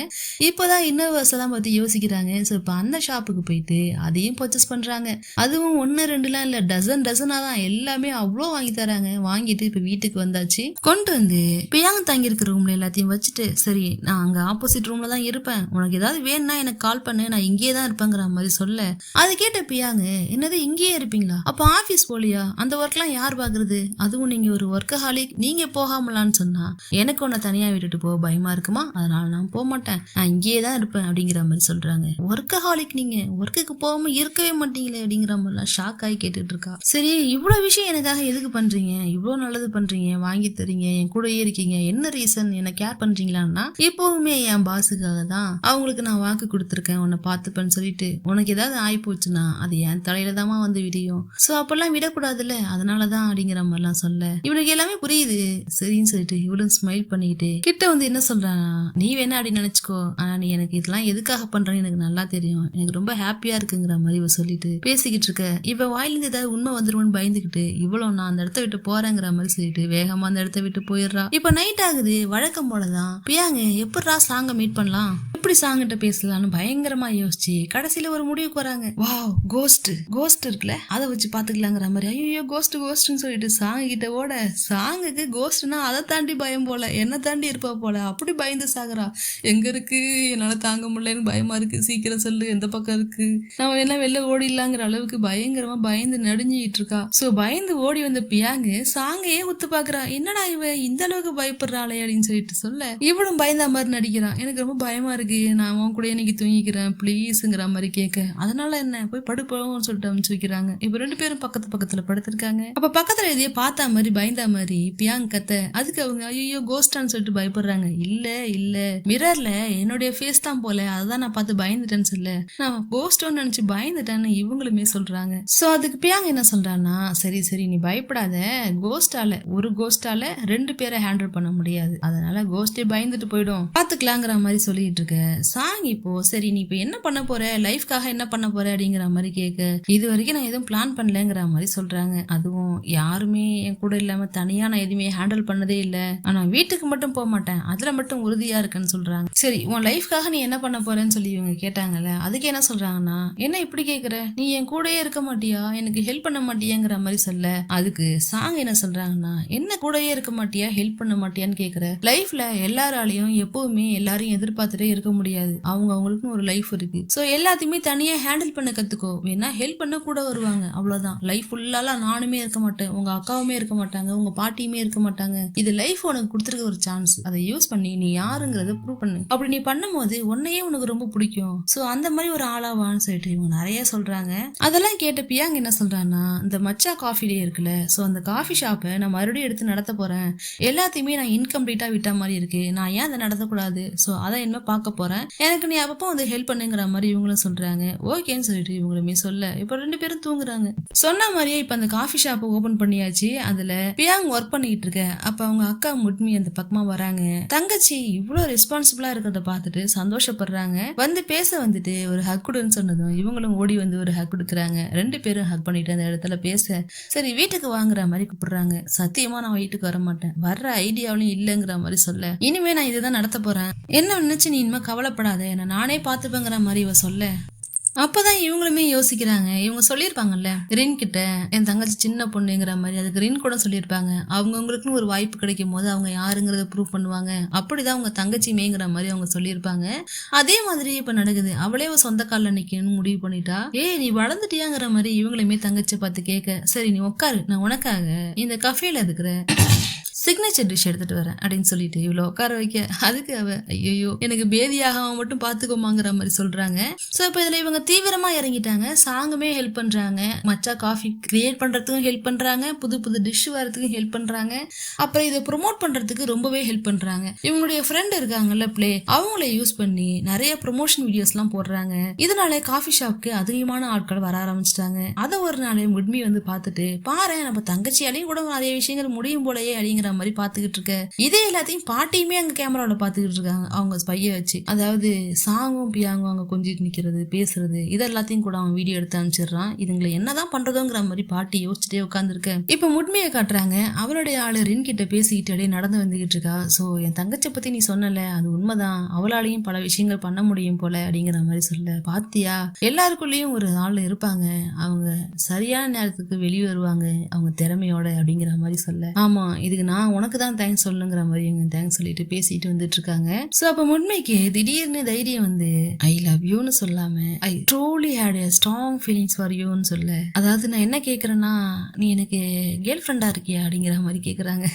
இப்பதான் இன்னர்வர்ஸ் எல்லாம் பத்தி யோசிக்கிறாங்க. ஸோ இப்போ அந்த ஷாப்புக்கு போயிட்டு அதையும் பர்ச்சேஸ் பண்றாங்க. அதுவும் 1 2லாம் இல்ல, டசனா தான் எல்லாமே அவ்வளோ வாங்கி தராங்க. வாங்கிட்டு இப்ப வீட்டுக்கு வந்தாச்சு. கொண்டு வந்து பியாங் தங்கி இருக்கிற ரூம்ல எல்லாத்தையும் வச்சுட்டு, சரி நான் அங்க ஆப்போசிட் ரூம்ல தான் இருப்பேன், உனக்கு ஏதாவது வேணும்னா எனக்கு கால் பண்ணு, நான் இங்கேயே தான் இருப்பேங்கிற மாதிரி சொல்ல, அது கேட்ட பியாங்க, என்னது இங்கேயே இருப்பீங்களா, அப்ப ஆபீஸ் போலியா, அந்த ஒர்க் எல்லாம் யார் பாக்குறது, அதுவும் நீங்க ஒரு ஒர்க்கஹாலிக், நீங்க போகாமலான்னு சொன்னா, எனக்கு உன்னை தனியா விட்டுட்டு போக பயமா இருக்குமா, அதனால நான் போக மாட்டேன், நான் இங்கேயே தான் இருப்பேன் அப்படிங்கிற மாதிரி சொல்றாங்க. ஒர்க்கஹாலிக், நீங்க ஒர்க்குக்கு போகாம இருக்கவே மாட்டீங்களே அப்படிங்கிற மாதிரிலாம் ஷாக் ஆகி கேட்டுட்டு இருக்கா. சரி இவ்வளவு விஷயம் எனக்காக எதுக்கு பண்றீங்க, இவ்வளவு நல்லது பண்றீங்க, வாங்கி தரீங்க, என் கூடயே இருக்கீங்க, என்ன ரீசன், என்ன கேர் பண்றீங்களான்னா, இப்போவுமே என் பாஸுக்காக தான், அவங்களுக்கு நான் வாக்கு கொடுத்துருக்கேன் உன்னை பார்த்துப்பேன்னு சொல்லிட்டு, உனக்கு ஏதாவது ஆகி போச்சுன்னா அது என் தலையில தான் வந்து விடியும், சோ அப்பெல்லாம் விடக்கூடாதுல்ல, அதனாலதான் அப்படிங்கிற மாதிரிலாம் சொல்ல, இவனுக்கு எல்லாமே புரியுது. சரின்னு சொல்லிட்டு இவளும் ஸ்மைல் பண்ணிக்கிட்டு கிட்ட வந்து என்ன சொல்றானா, நீ வேணா அப்படின்னு நினைச்சுக்கோ, ஆனா நீ எனக்கு இதெல்லாம் எதுக்காக பண்றேன்னு எனக்கு நல்லா தெரியும், எனக்கு ரொம்ப ஹாப்பியா இருக்குங்கிற மாதிரி இவ சொல்லிட்டு பேசிக்கிட்டு இருக்க, இவ வாயிலிருந்து ஏதாவது உண்மை வந்துருவோன்னு பயந்துகிட்டு இவ்வளவு நான் அந்த இடத்த விட்டு போறேங்கிற மாதிரி சொல்லிட்டு வேகமா அந்த இடத்த விட்டு போயிடுறா. இப்ப நைட் ஆகுது. வழக்கம் போலதான் பியாங்க எப்படா சாங்க மீட் பண்ணலாம், எப்படி சாங்கிட்ட பேசலாம்னு பயங்கரமா யோசிச்சு கடைசியில ஒரு முடிவுக்கு வராங்க. வாவ், கோஸ்ட் இருக்குல்ல, அதை வச்சு பாத்துக்கலாங்கிற மாதிரி. ஐயோ கோஸ்ட்னு சொல்லிட்டு சாங் கிட்ட ஓட, சாங்குக்கு கோஸ்ட்னா அதை தாண்டி பயம் போல, என்ன தாண்டி இருப்பா போல, அப்படி பயந்து சாகுறா. எங்க இருக்கு, என்னால தாங்க முடியலன்னு பயமா இருக்கு, சீக்கிரம் சொல்லு எந்த பக்கம் இருக்கு, நம்ம எல்லாம் வெளில ஓடிடலாங்கிற அளவுக்கு பயங்கரமா பயந்து நடுஞ்சிட்டு இருக்கா. சோ பயந்து ஓடி வந்த பியாங்கு சாங்கையே உத்து பாக்குறா. என்னடா இவ இந்த அளவுக்கு பயப்படுறாளே அப்படின்னு சொல்லிட்டு சொல்ல, இவளும் பயந்த மாதிரி நடிக்கிறான். எனக்கு ரொம்ப பயமா இருக்கு, நான் அவன் கூட இன்னைக்கு தூங்கிக்கிறேன் ப்ளீஸ்ங்கிற மாதிரி கேட்க, அதனால என்ன போய் படுப்போம்னு சொல்லிட்டு அனுப்பிச்சு வைக்கிறாங்க. இப்ப 2 பேரும் பக்கத்துல படுத்திருக்காங்க. அப்ப பக்கத்துல எதையோ பார்த்தா மாதிரி பயந்தா மாதிரி பியாங் கத்த, அதுக்கு அவங்க ஐயோ கோஸ்டான்னு சொல்லிட்டு பயப்படுறாங்க. இல்ல மிரர்ல என்னுடைய ஃபேஸ் தான் போல, அதான் நான் பார்த்து பயந்துட்டேன்னு சொல்ல, நான் கோஸ்டோன்னு நினைச்சு பயந்துட்டேன்னு இவங்களுமே சொல்றாங்க. சோ அதுக்கு பியாங் என்ன சொல்றான்னா, சரி நீ பயப்படாத, ஒரு கோஸ்டால 2 பேரை ஹேண்டில் பண்ண முடியாது, அதனால கோஸ்டே பயந்துட்டு போயிடும், பாத்துக்கலாங்கிற மாதிரி சொல்லிட்டு இருக்க. சாங் இப்போ சரி நீ இப்ப என்ன பண்ண போற, லைஃப்காக என்ன பண்ண போற அப்படிங்கிற மாதிரி கேட்க, இது வரைக்கும் நான் எதுவும் பிளான் பண்ணலங்கிற மாதிரி சொல்றாங்க. அதுவும் யாருமே என் கூட இல்லாம தனியா நான் எதுவுமே ஹேண்டில் பண்ணதே இல்ல, ஆனா வீட்டுக்கு மட்டும் போக மாட்டேன், அதுல மட்டும் உறுதியா இருக்குன்னு சொல்றாங்க. சரி உன் லைஃப்காக நீ என்ன பண்ண போறேன்னு சொல்லி இவங்க கேட்டாங்கல்ல, அதுக்கு என்ன சொல்றாங்கன்னா, என்ன இப்படி கேக்குற, நீ என் கூடயே இருக்க மாட்டியா, எனக்கு ஹெல்ப் பண்ண மாட்டியாங்கிற மாதிரி சொல்ல, அதுக்கு சாங் என்ன சொல்றாங்கன்னா, என்ன கூடயே இருக்க மாட்டியா, ஹெல்ப் பண்ண மாட்டியான்னு கேக்குற, லைஃப்ல எல்லாராலையும் எப்பவுமே எல்லாரையும் எதிர்பார்த்துட்டே இருக்க முடியாது, அவங்களுக்கு ஒரு லைஃப் இருக்கு. சோ எல்லாத்தையுமே தனியா ஹேண்டில் பண்ண கத்துக்கோ, வேணா ஹெல்ப் பண்ண கூட வருவாங்க, அவ்வளவுதான். லைஃப் ஃபுல்லால நானுமே இருக்க மாட்டேன், உங்க அக்காவுமே இருக்க மாட்டாங்க, உங்க பாட்டியுமே இருக்க மாட்டாங்க, இது லைஃப் உனக்கு கொடுத்துருக்க ஒரு சான்ஸ், அதை யூஸ் பண்ணி நீ யாருங்கிறத ப்ரூவ் பண்ணு, அப்படி நீ பண்ணும்போது உன்னையே உனக்கு ரொம்ப பிடிக்கும், சோ அந்த மாதிரி ஒரு ஆளாவான்னு சொல்லிட்டு இவங்க நிறைய சொல்றாங்க. அதெல்லாம் கேட்ட பியாங் என்ன சொல்றான்னா, இந்த மச்சா காஃபிலே இருக்குல்ல, சோ அந்த காஃபி ஷாப்பை நான் மறுபடியும் எடுத்து நடத்த போறேன், எல்லாத்தையுமே நான் இன்கம்ப்ளீட்டா விட்ட மாதிரி இருக்கு, நான் ஏன் அதை நடத்தக்கூடாது, சோ அதை என்ன பார்க்க போறேன், எனக்கு நீ அப்பப்போ வந்து ஹெல்ப் பண்ணுங்கிற மாதிரி இவங்களும் சொல்றாங்க. ஓகேன்னு சொல்லிட்டு இவங்களுமே சொல்ல, இப்ப 2 பேரும் தூங்குறாங்க. சொன்ன மாதிரியே இப்ப அந்த காஃபி ஷாப் ஓபன் பண்ணியாச்சு. அதுல பியாங் ஒர்க் பண்ணிட்டு இருக்க. அப்ப அவங்க அக்கா முட்மி அந்த பக்கமா வராங்க. தங்கச்சி இவ்வளவு ரெஸ்பான்சிபிளா இருக்கிறத பார்த்துட்டு சந்தோஷப்படுறாங்க. வந்து பேச வந்துட்டு ஒரு ஹக் கொடுன்னு சொன்னதும் இவங்களும் ஓடி வந்து ஒரு ஹக் கொடுக்குறாங்க. 2 பேரும் ஹக் பண்ணிட்டு அந்த இடத்துல பேச, சரி வீட்டுக்கு வாங்குற மாதிரி கூப்பிடுறாங்க. சத்தியமா நான் வீட்டுக்கு வர மாட்டேன், வர்ற ஐடியாவிலும் இல்லைங்கிற மாதிரி சொல்ல, இனிமே நான் இதுதான் நடத்த போறேன், என்ன நினைச்சு நீ இனிமே கவலைப்படாத, என்ன நானே பாத்துப்பேங்கிற மாதிரி இவ சொல்ல, அப்பதான் இவங்களுமே யோசிக்கிறாங்க. இவங்க சொல்லியிருப்பாங்கல்ல ரின் கிட்ட, என் தங்கச்சி சின்ன பொண்ணுங்கிற மாதிரி, அதுக்கு ரின் கூட சொல்லியிருப்பாங்க, அவங்கவுங்களுக்குன்னு ஒரு வாய்ப்பு கிடைக்கும் போது அவங்க யாருங்கிறத ப்ரூவ் பண்ணுவாங்க, அப்படிதான் அவங்க தங்கச்சிமேங்கிற மாதிரி அவங்க சொல்லியிருப்பாங்க. அதே மாதிரி இப்ப நடக்குது. அவளே ஒரு சொந்த காலில் நிக்கணும்னு முடிவு பண்ணிட்டா. நீ வளர்ந்துட்டியாங்கிற மாதிரி இவங்களுமே தங்கச்சியை பார்த்து கேட்க, சரி நீ உட்காரு, நான் உனக்காக இந்த கஃபேல இருக்கிற சிக்னேச்சர் டிஷ் எடுத்துட்டு வரேன் அப்படின்னு சொல்லிட்டு இவ்வளவு உட்கார வைக்க, அதுக்கு அவ ஐயோ எனக்கு பேதியாகாம மட்டும் பாத்துக்கோமாங்கிற மாதிரி சொல்றாங்க. சோ இப்ப இதுல இவங்க தீவிரமா இறங்கிட்டாங்க. சாங்குமே ஹெல்ப் பண்றாங்க, மச்சா காஃபி கிரியேட் பண்றதுக்கும் ஹெல்ப் பண்றாங்க, புது புது டிஷ் வரதுக்கும் ஹெல்ப் பண்றாங்க, அப்புறம் இதை ப்ரொமோட் பண்றதுக்கு ரொம்பவே ஹெல்ப் பண்றாங்க. இவங்களுடைய ஃப்ரெண்ட் இருக்காங்கல்ல பிளே, அவங்கள யூஸ் பண்ணி நிறைய ப்ரொமோஷன் வீடியோஸ் எல்லாம் போடுறாங்க. இதனால காஃபி ஷாப்க்கு அதிகமான ஆட்கள் வர ஆரம்பிச்சிட்டாங்க. அதை ஒரு நாளே முட்மி வந்து பாத்துட்டு, பாரு நம்ம தங்கச்சியாலையும் கூட நிறைய விஷயங்கள் முடியும் போலயே அப்படிங்கிற மாதிரி பாத்துக்கிட்டு இருக்க. இதே எல்லாத்தையும் பாட்டியுமே அங்க கேமராவில பாத்துக்கிட்டு இருக்காங்க அவங்க ஸ்பைய வச்சு. அதாவது சாங்கும் பியாங்கும் அங்க கொஞ்சிட்டு நிக்கிறது, பேசுறது, இதெல்லாத்தையும் கூட அவன் வீடியோ எடுத்து அனுப்பிச்சிடுறான். இதுங்களை என்னதான் பண்றதோங்கிற மாதிரி பாட்டி யோசிச்சுட்டே உட்காந்துருக்க. இப்ப முட்மையை காட்டுறாங்க. அவளுடைய ஆளு ரின் கிட்ட பேசிக்கிட்டு அப்படியே நடந்து வந்துகிட்டு இருக்கா. சோ என் தங்கச்சி பத்தி நீ சொன்னல, அது உண்மைதான், அவளாலையும் பல விஷயங்கள் பண்ண முடியும் போல அப்படிங்கிற மாதிரி சொல்ல, பாத்தியா எல்லாருக்குள்ளயும் ஒரு ஆள் இருப்பாங்க, அவங்க சரியான நேரத்துக்கு வெளியே வருவாங்க அவங்க திறமையோட அப்படிங்கிற மாதிரி சொல்ல, ஆமா இதுக்கு நான் உனக்கு தான் தேங்க்ஸ் சொல்லுங்கிற மாதிரி இவங்க தேங்க்ஸ் சொல்லிட்டு பேசிட்டு வந்துட்டு இருக்காங்க. சோ அப்ப முன்மைக்கு திடீர்னு தைரியம் வந்து ஐ லவ் யூன்னு சொல்லாம I truly hate a strong feelings for youன்னு சொல்ல, அதாவது நான் என்ன கேக்குறேன்னா, நீ எனக்கு கேர்ள் ஃப்ரெண்டா இருக்கியா அப்படிங்கிற மாதிரி கேக்குறாங்க.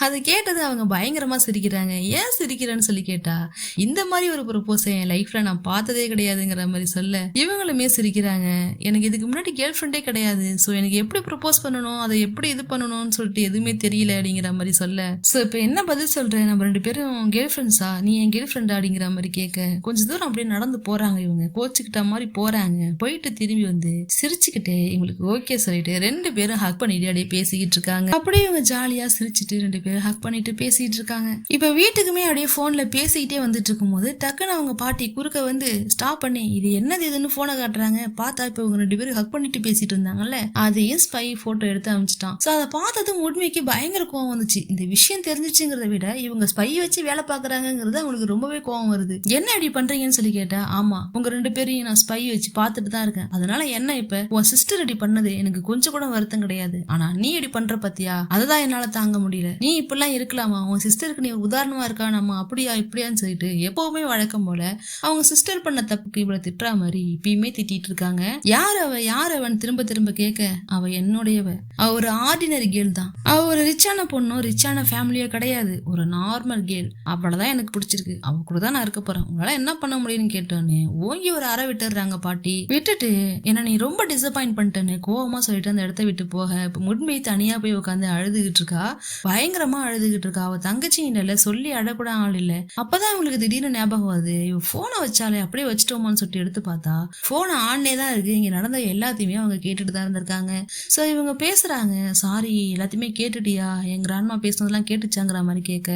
அதை கேட்டது அவங்க பயங்கரமா சிரிக்கிறாங்க. ஏன் சிரிக்கிறேன்னு சொல்லி கேட்டா, இந்த மாதிரி ஒரு ப்ரொபோஸ் என் லைஃப்ல நான் பார்த்ததே கிடையாதுங்கிற மாதிரி சொல்ல, இவங்களுமே சிரிக்கிறாங்க. எனக்கு இதுக்கு முன்னாடி கேர்ள் ஃப்ரெண்டே கிடையாது, சோ எனக்கு எப்படி ப்ரொபோஸ் பண்ணணும், அதை எப்படி இது பண்ணணும்னு சொல்லிட்டு எதுவுமே தெரியல அப்படிங்கிற மாதிரி மாதிரி சொல்ல, சோ இப்ப என்ன பதில் சொல்ற, நம்ம 2 பேரும் கேர்ள் ஃப்ரெண்ட்ஸா, நீ என் கேர்ள் ஃப்ரெண்ட் அப்படிங்கிற மாதிரி கேட்க, கொஞ்ச தூரம் அப்படியே நடந்து போறாங்க. இவங்க கோச்சுக்கிட்ட மாதிரி போறாங்க. போயிட்டு திரும்பி வந்து சிரிச்சுக்கிட்டே இவங்களுக்கு ஓகே சொல்லிட்டு 2 பேரும் ஹக் பண்ணிட்டு அப்படியே பேசிக்கிட்டு இருக்காங்க. அப்படியே இவங்க ஜாலியா சிரிச்சுட்டு 2 பேரும் ஹக் பண்ணிட்டு பேசிட்டு இருக்காங்க. இப்ப வீட்டுக்குமே அப்படியே போன்ல பேசிக்கிட்டே வந்துட்டு இருக்கும்போது டக்குன்னு அவங்க பாட்டி குறுக்க வந்து ஸ்டாப் பண்ணி, இது என்னது இதுன்னு போனை காட்டுறாங்க. பார்த்தா இப்ப இவங்க 2 பேரும் ஹக் பண்ணிட்டு பேசிட்டு இருந்தாங்கல்ல, அதையும் ஸ்பை போட்டோ எடுத்து அனுப்பிச்சிட்டான். சோ அதை பார்த்ததும் உண்மைக்கு பயங்கர கோவம் வந்துச்சு. இந்த விஷயம் தெரிஞ்சிச்சுங்கிறத விட இவங்க ஸ்பை வச்சு வேலை பாக்குறாங்கிறது அவங்களுக்கு ரொம்பவே கோவம் வருது. என்ன அப்படி பண்றீங்கன்னு சொல்லி கேட்டா, ஆமா உங்க 2 பேரையும் நான் ஸ்பை வச்சு பார்த்துட்டு தான் இருக்கேன். அதனால என்ன இப்ப உன் சிஸ்டர் அடி பண்ணது எனக்கு கொஞ்சம் கூட வருத்தம் கிடையாது. ஆனா நீ அடி பண்ற பத்தியா, அததான் என்னால தாங்க முடியல. நீ இப்பெல்லாம் இருக்கலாமா, உன் சிஸ்டருக்கு நீ உதாரணமா இருக்கா, நம்ம அப்படியா இப்படியான்னு சொல்லிட்டு எப்பவுமே வழக்கம் போல அவங்க சிஸ்டர் பண்ண தப்புக்கு இவ்வளவு திட்டுறா மாதிரி இப்பயுமே திட்டிட்டு இருக்காங்க. யார் அவன் திரும்ப திரும்ப கேட்க, அவ என்னுடையவ, அவ ஒரு ஆர்டினரி கேர்ள் தான். அவ ஒரு ரிச்சான பொண்ணும் ரிச்சான ஃபேமிலியோ கிடையாது, ஒரு நார்மல் கேர்ள். அவ்வளவுதான் எனக்கு பிடிச்சிருக்கு, அவ கூட தான் நான் இருக்க போறேன். உங்களால என்ன பண்ண முடியும்னு கேட்டோன்னு ஓங்கி ஒரு அறை விட்டுறாங்க பாட்டி. விட்டுட்டு என்ன நீ ரொம்ப டிசப்பாயிண்ட் பண்ணிட்டேன்னு கோவமா சொல்லிட்டு அந்த இடத்த விட்டு போக, இப்ப முன்மை தனியா போய் உட்காந்து அழுதுகிட்டு இருக்கா. பயங்கரமா அழுதுகிட்டு இருக்கா. அவ தங்கச்சி இல்ல, சொல்லி அழக்கூட ஆள் இல்ல. அப்பதான் அவங்களுக்கு திடீர்னு ஞாபகம் வருது, இவ போனை வச்சாலே அப்படியே வச்சுட்டோமான்னு சொல்லிட்டு எடுத்து பார்த்தா போன் ஆன்லே தான் இருக்கு. இங்க நடந்த எல்லாத்தையுமே அவங்க கேட்டுட்டு தான் இருந்திருக்காங்க. சோ இவங்க பேசுறாங்க, சாரி எல்லாத்தையுமே கேட்டுட்டியா, எங்க கிராண்ட்மா பேசுனதெல்லாம் கேட்டுச்சாங்கிற மாதிரி கேட்க,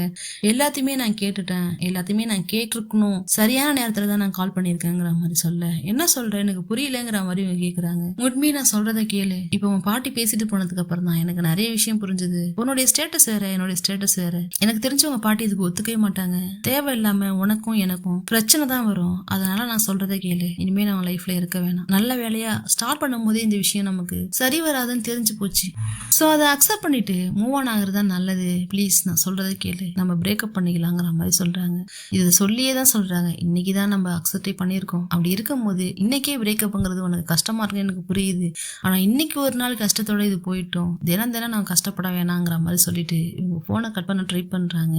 எல்லாத்தையுமே நான் கேட்டுட்டேன், எல்லாத்தையுமே நான் கேட்டிருக்கணும், சரியான நேரத்துல தான் நான் கால் பண்ணிருக்கேங்கிற மாதிரி சொல்ல, என்ன சொல்ற எனக்கு புரியலங்கிற மாதிரி இவங்க கேக்குறாங்க. உண்மையை நான் சொல்றத கேளு, இப்ப உன் பாட்டி பேசிட்டு போனதுக்கு அப்புறம் தான் எனக்கு நிறைய விஷயம் புரிஞ்சுது. உன்னுடைய ஸ்டேட்டஸ் வேற, என்னுடைய ஸ்டேட்டஸ் வேற. எனக்கு தெரிஞ்சு உங்க பாட்டி இதுக்கு ஒத்துக்கவே மாட்டாங்க. தேவையில்லாம உனக்கும் எனக்கும் பிரச்சனை தான் வரும். அதனால நான் சொல்றதை கேளு, இனிமே நம்ம லைஃப்ல இருக்க வேணாம். நல்ல வேலையா ஸ்டார்ட் பண்ணும் போதே இந்த விஷயம் நமக்கு சரி வராதுன்னு தெரிஞ்சு போச்சு. சோ அதை அக்செப்ட் பண்ணிட்டு மூவ் ஆன் ஆகுறதா நல்லது. ப்ளீஸ் நான் சொல்றதை கேளு, நம்ம பிரேக்கப் பண்ணிக்கலாங்கிற மாதிரி சொல்றாங்க. இதை சொல்லியே தான் சொல்றாங்க, இன்னைக்குதான் நம்ம அக்செப்டே பண்ணியிருக்கோம். அப்படி இருக்கும் போது இன்னைக்கே பிரேக்கப்ங்கிறது உனக்கு கஷ்டமா இருக்குன்னு எனக்கு புரியுது. ஆனா இன்னைக்கு ஒரு நாள் கஷ்டத்தோட இது போயிட்டோம், தினம் நான் கஷ்டப்பட வேணாங்கிற மாதிரி சொல்லிட்டு இவங்க போனை கட் பண்ண ட்ரை பண்றாங்க.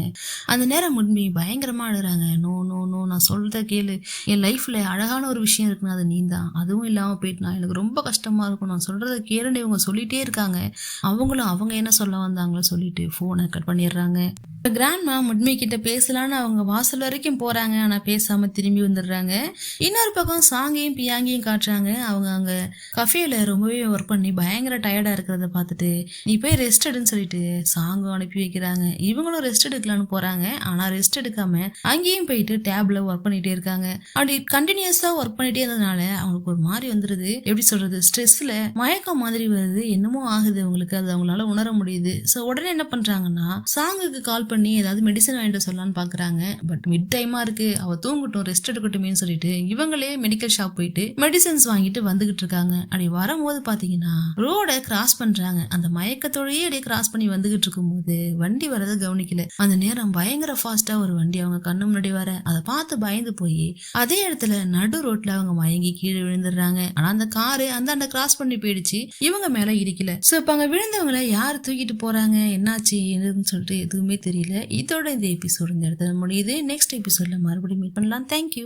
அந்த நேரம் உண்மை பயங்கரமா அழுறாங்க. நோ நோ நோ நான் சொல்றத கேளு, என் லைஃப்ல அழகான ஒரு விஷயம் இருக்குன்னு அது நீ தான். அதுவும் இல்லாம போயிட்டு நான் எனக்கு ரொம்ப கஷ்டமா இருக்கும், நான் சொல்றத கேளுன்னு இவங்க சொல்லிட்டே இருக்காங்க. அவங்களும் அவங்க என்ன சொல்ல வந்தாங்களோ சொல்லிட்டு போனை கட் பண்ணிடுறாங்க. கிராண்ட்மா முட்மை கிட்ட பேசலான்னு அவங்க வாசல் வரைக்கும் போறாங்க. ஆனா பேசாம திரும்பி வந்துடுறாங்க. இன்னொரு பக்கம் சாங்கியும் பியாங்கியும் காட்டுறாங்க. அவங்க அங்க கஃபேல ரொம்பவே ஒர்க் பண்ணி பயங்கர டயர்டா இருக்கிறத பார்த்துட்டு நீ போய் ரெஸ்ட் எடுன்னு சொல்லிட்டு சாங்கும் அனுப்பி வைக்கிறாங்க. இவங்களும் ரெஸ்ட் எடுக்கலான்னு போறாங்க. ஆனா ரெஸ்ட் எடுக்காம அங்கேயும் போயிட்டு டேப்ல ஒர்க் பண்ணிட்டே இருக்காங்க. அப்படி கண்டினியூஸா ஒர்க் பண்ணிட்டே இருந்ததுனால அவங்களுக்கு ஒரு மாதிரி வந்துருது. எப்படி சொல்றது, ஸ்ட்ரெஸ்ல மயக்கம் மாதிரி வருது, என்னமோ ஆகுது அவங்களுக்கு. அது அவங்களால உணர முடியுது. சோ உடனே என்ன பண்றாங்கன்னா சாங்குக்கு கால் பண்ணி ஏதாவது மெடிசன் வாங்கிட்டு சொல்லலாம்னு பாக்குறாங்க. பட் மிட் டைமா இருக்கு, அவ தூங்கட்டும் ரெஸ்ட் எடுக்கட்டுமே சொல்லிட்டு இவங்களே மெடிக்கல் ஷாப் போயிட்டு மெடிசன்ஸ் வாங்கிட்டு வந்துகிட்டு இருக்காங்க. அப்படி வரும்போது பாத்தீங்கன்னா ரோட கிராஸ் பண்றாங்க. அந்த மயக்கத்தோடயே அப்படியே கிராஸ் பண்ணி வந்துகிட்டு இருக்கும் போது வண்டி வரதை கவனிக்கல. அந்த நேரம் பயங்கர ஃபாஸ்டா ஒரு வண்டி அவங்க கண்ணு முன்னாடி வர, அதை பார்த்து பயந்து போய் அதே இடத்துல நடு ரோட்ல அவங்க மயங்கி கீழே விழுந்துடுறாங்க. ஆனா அந்த காரு அந்த கிராஸ் பண்ணி போயிடுச்சு, இவங்க மேல இடிக்கல. சோ இப்ப அங்க விழுந்தவங்களை யார் தூக்கிட்டு போறாங்க, என்னாச்சு என்னன்னு சொல்லிட்டு எதுவுமே தெரியல. இதோட இந்த எபிசோடு இந்த இடத்துல முடியுது. நெக்ஸ்ட் எபிசோட்ல மறுபடியும் மீட் பண்ணலாம். தேங்க்யூ.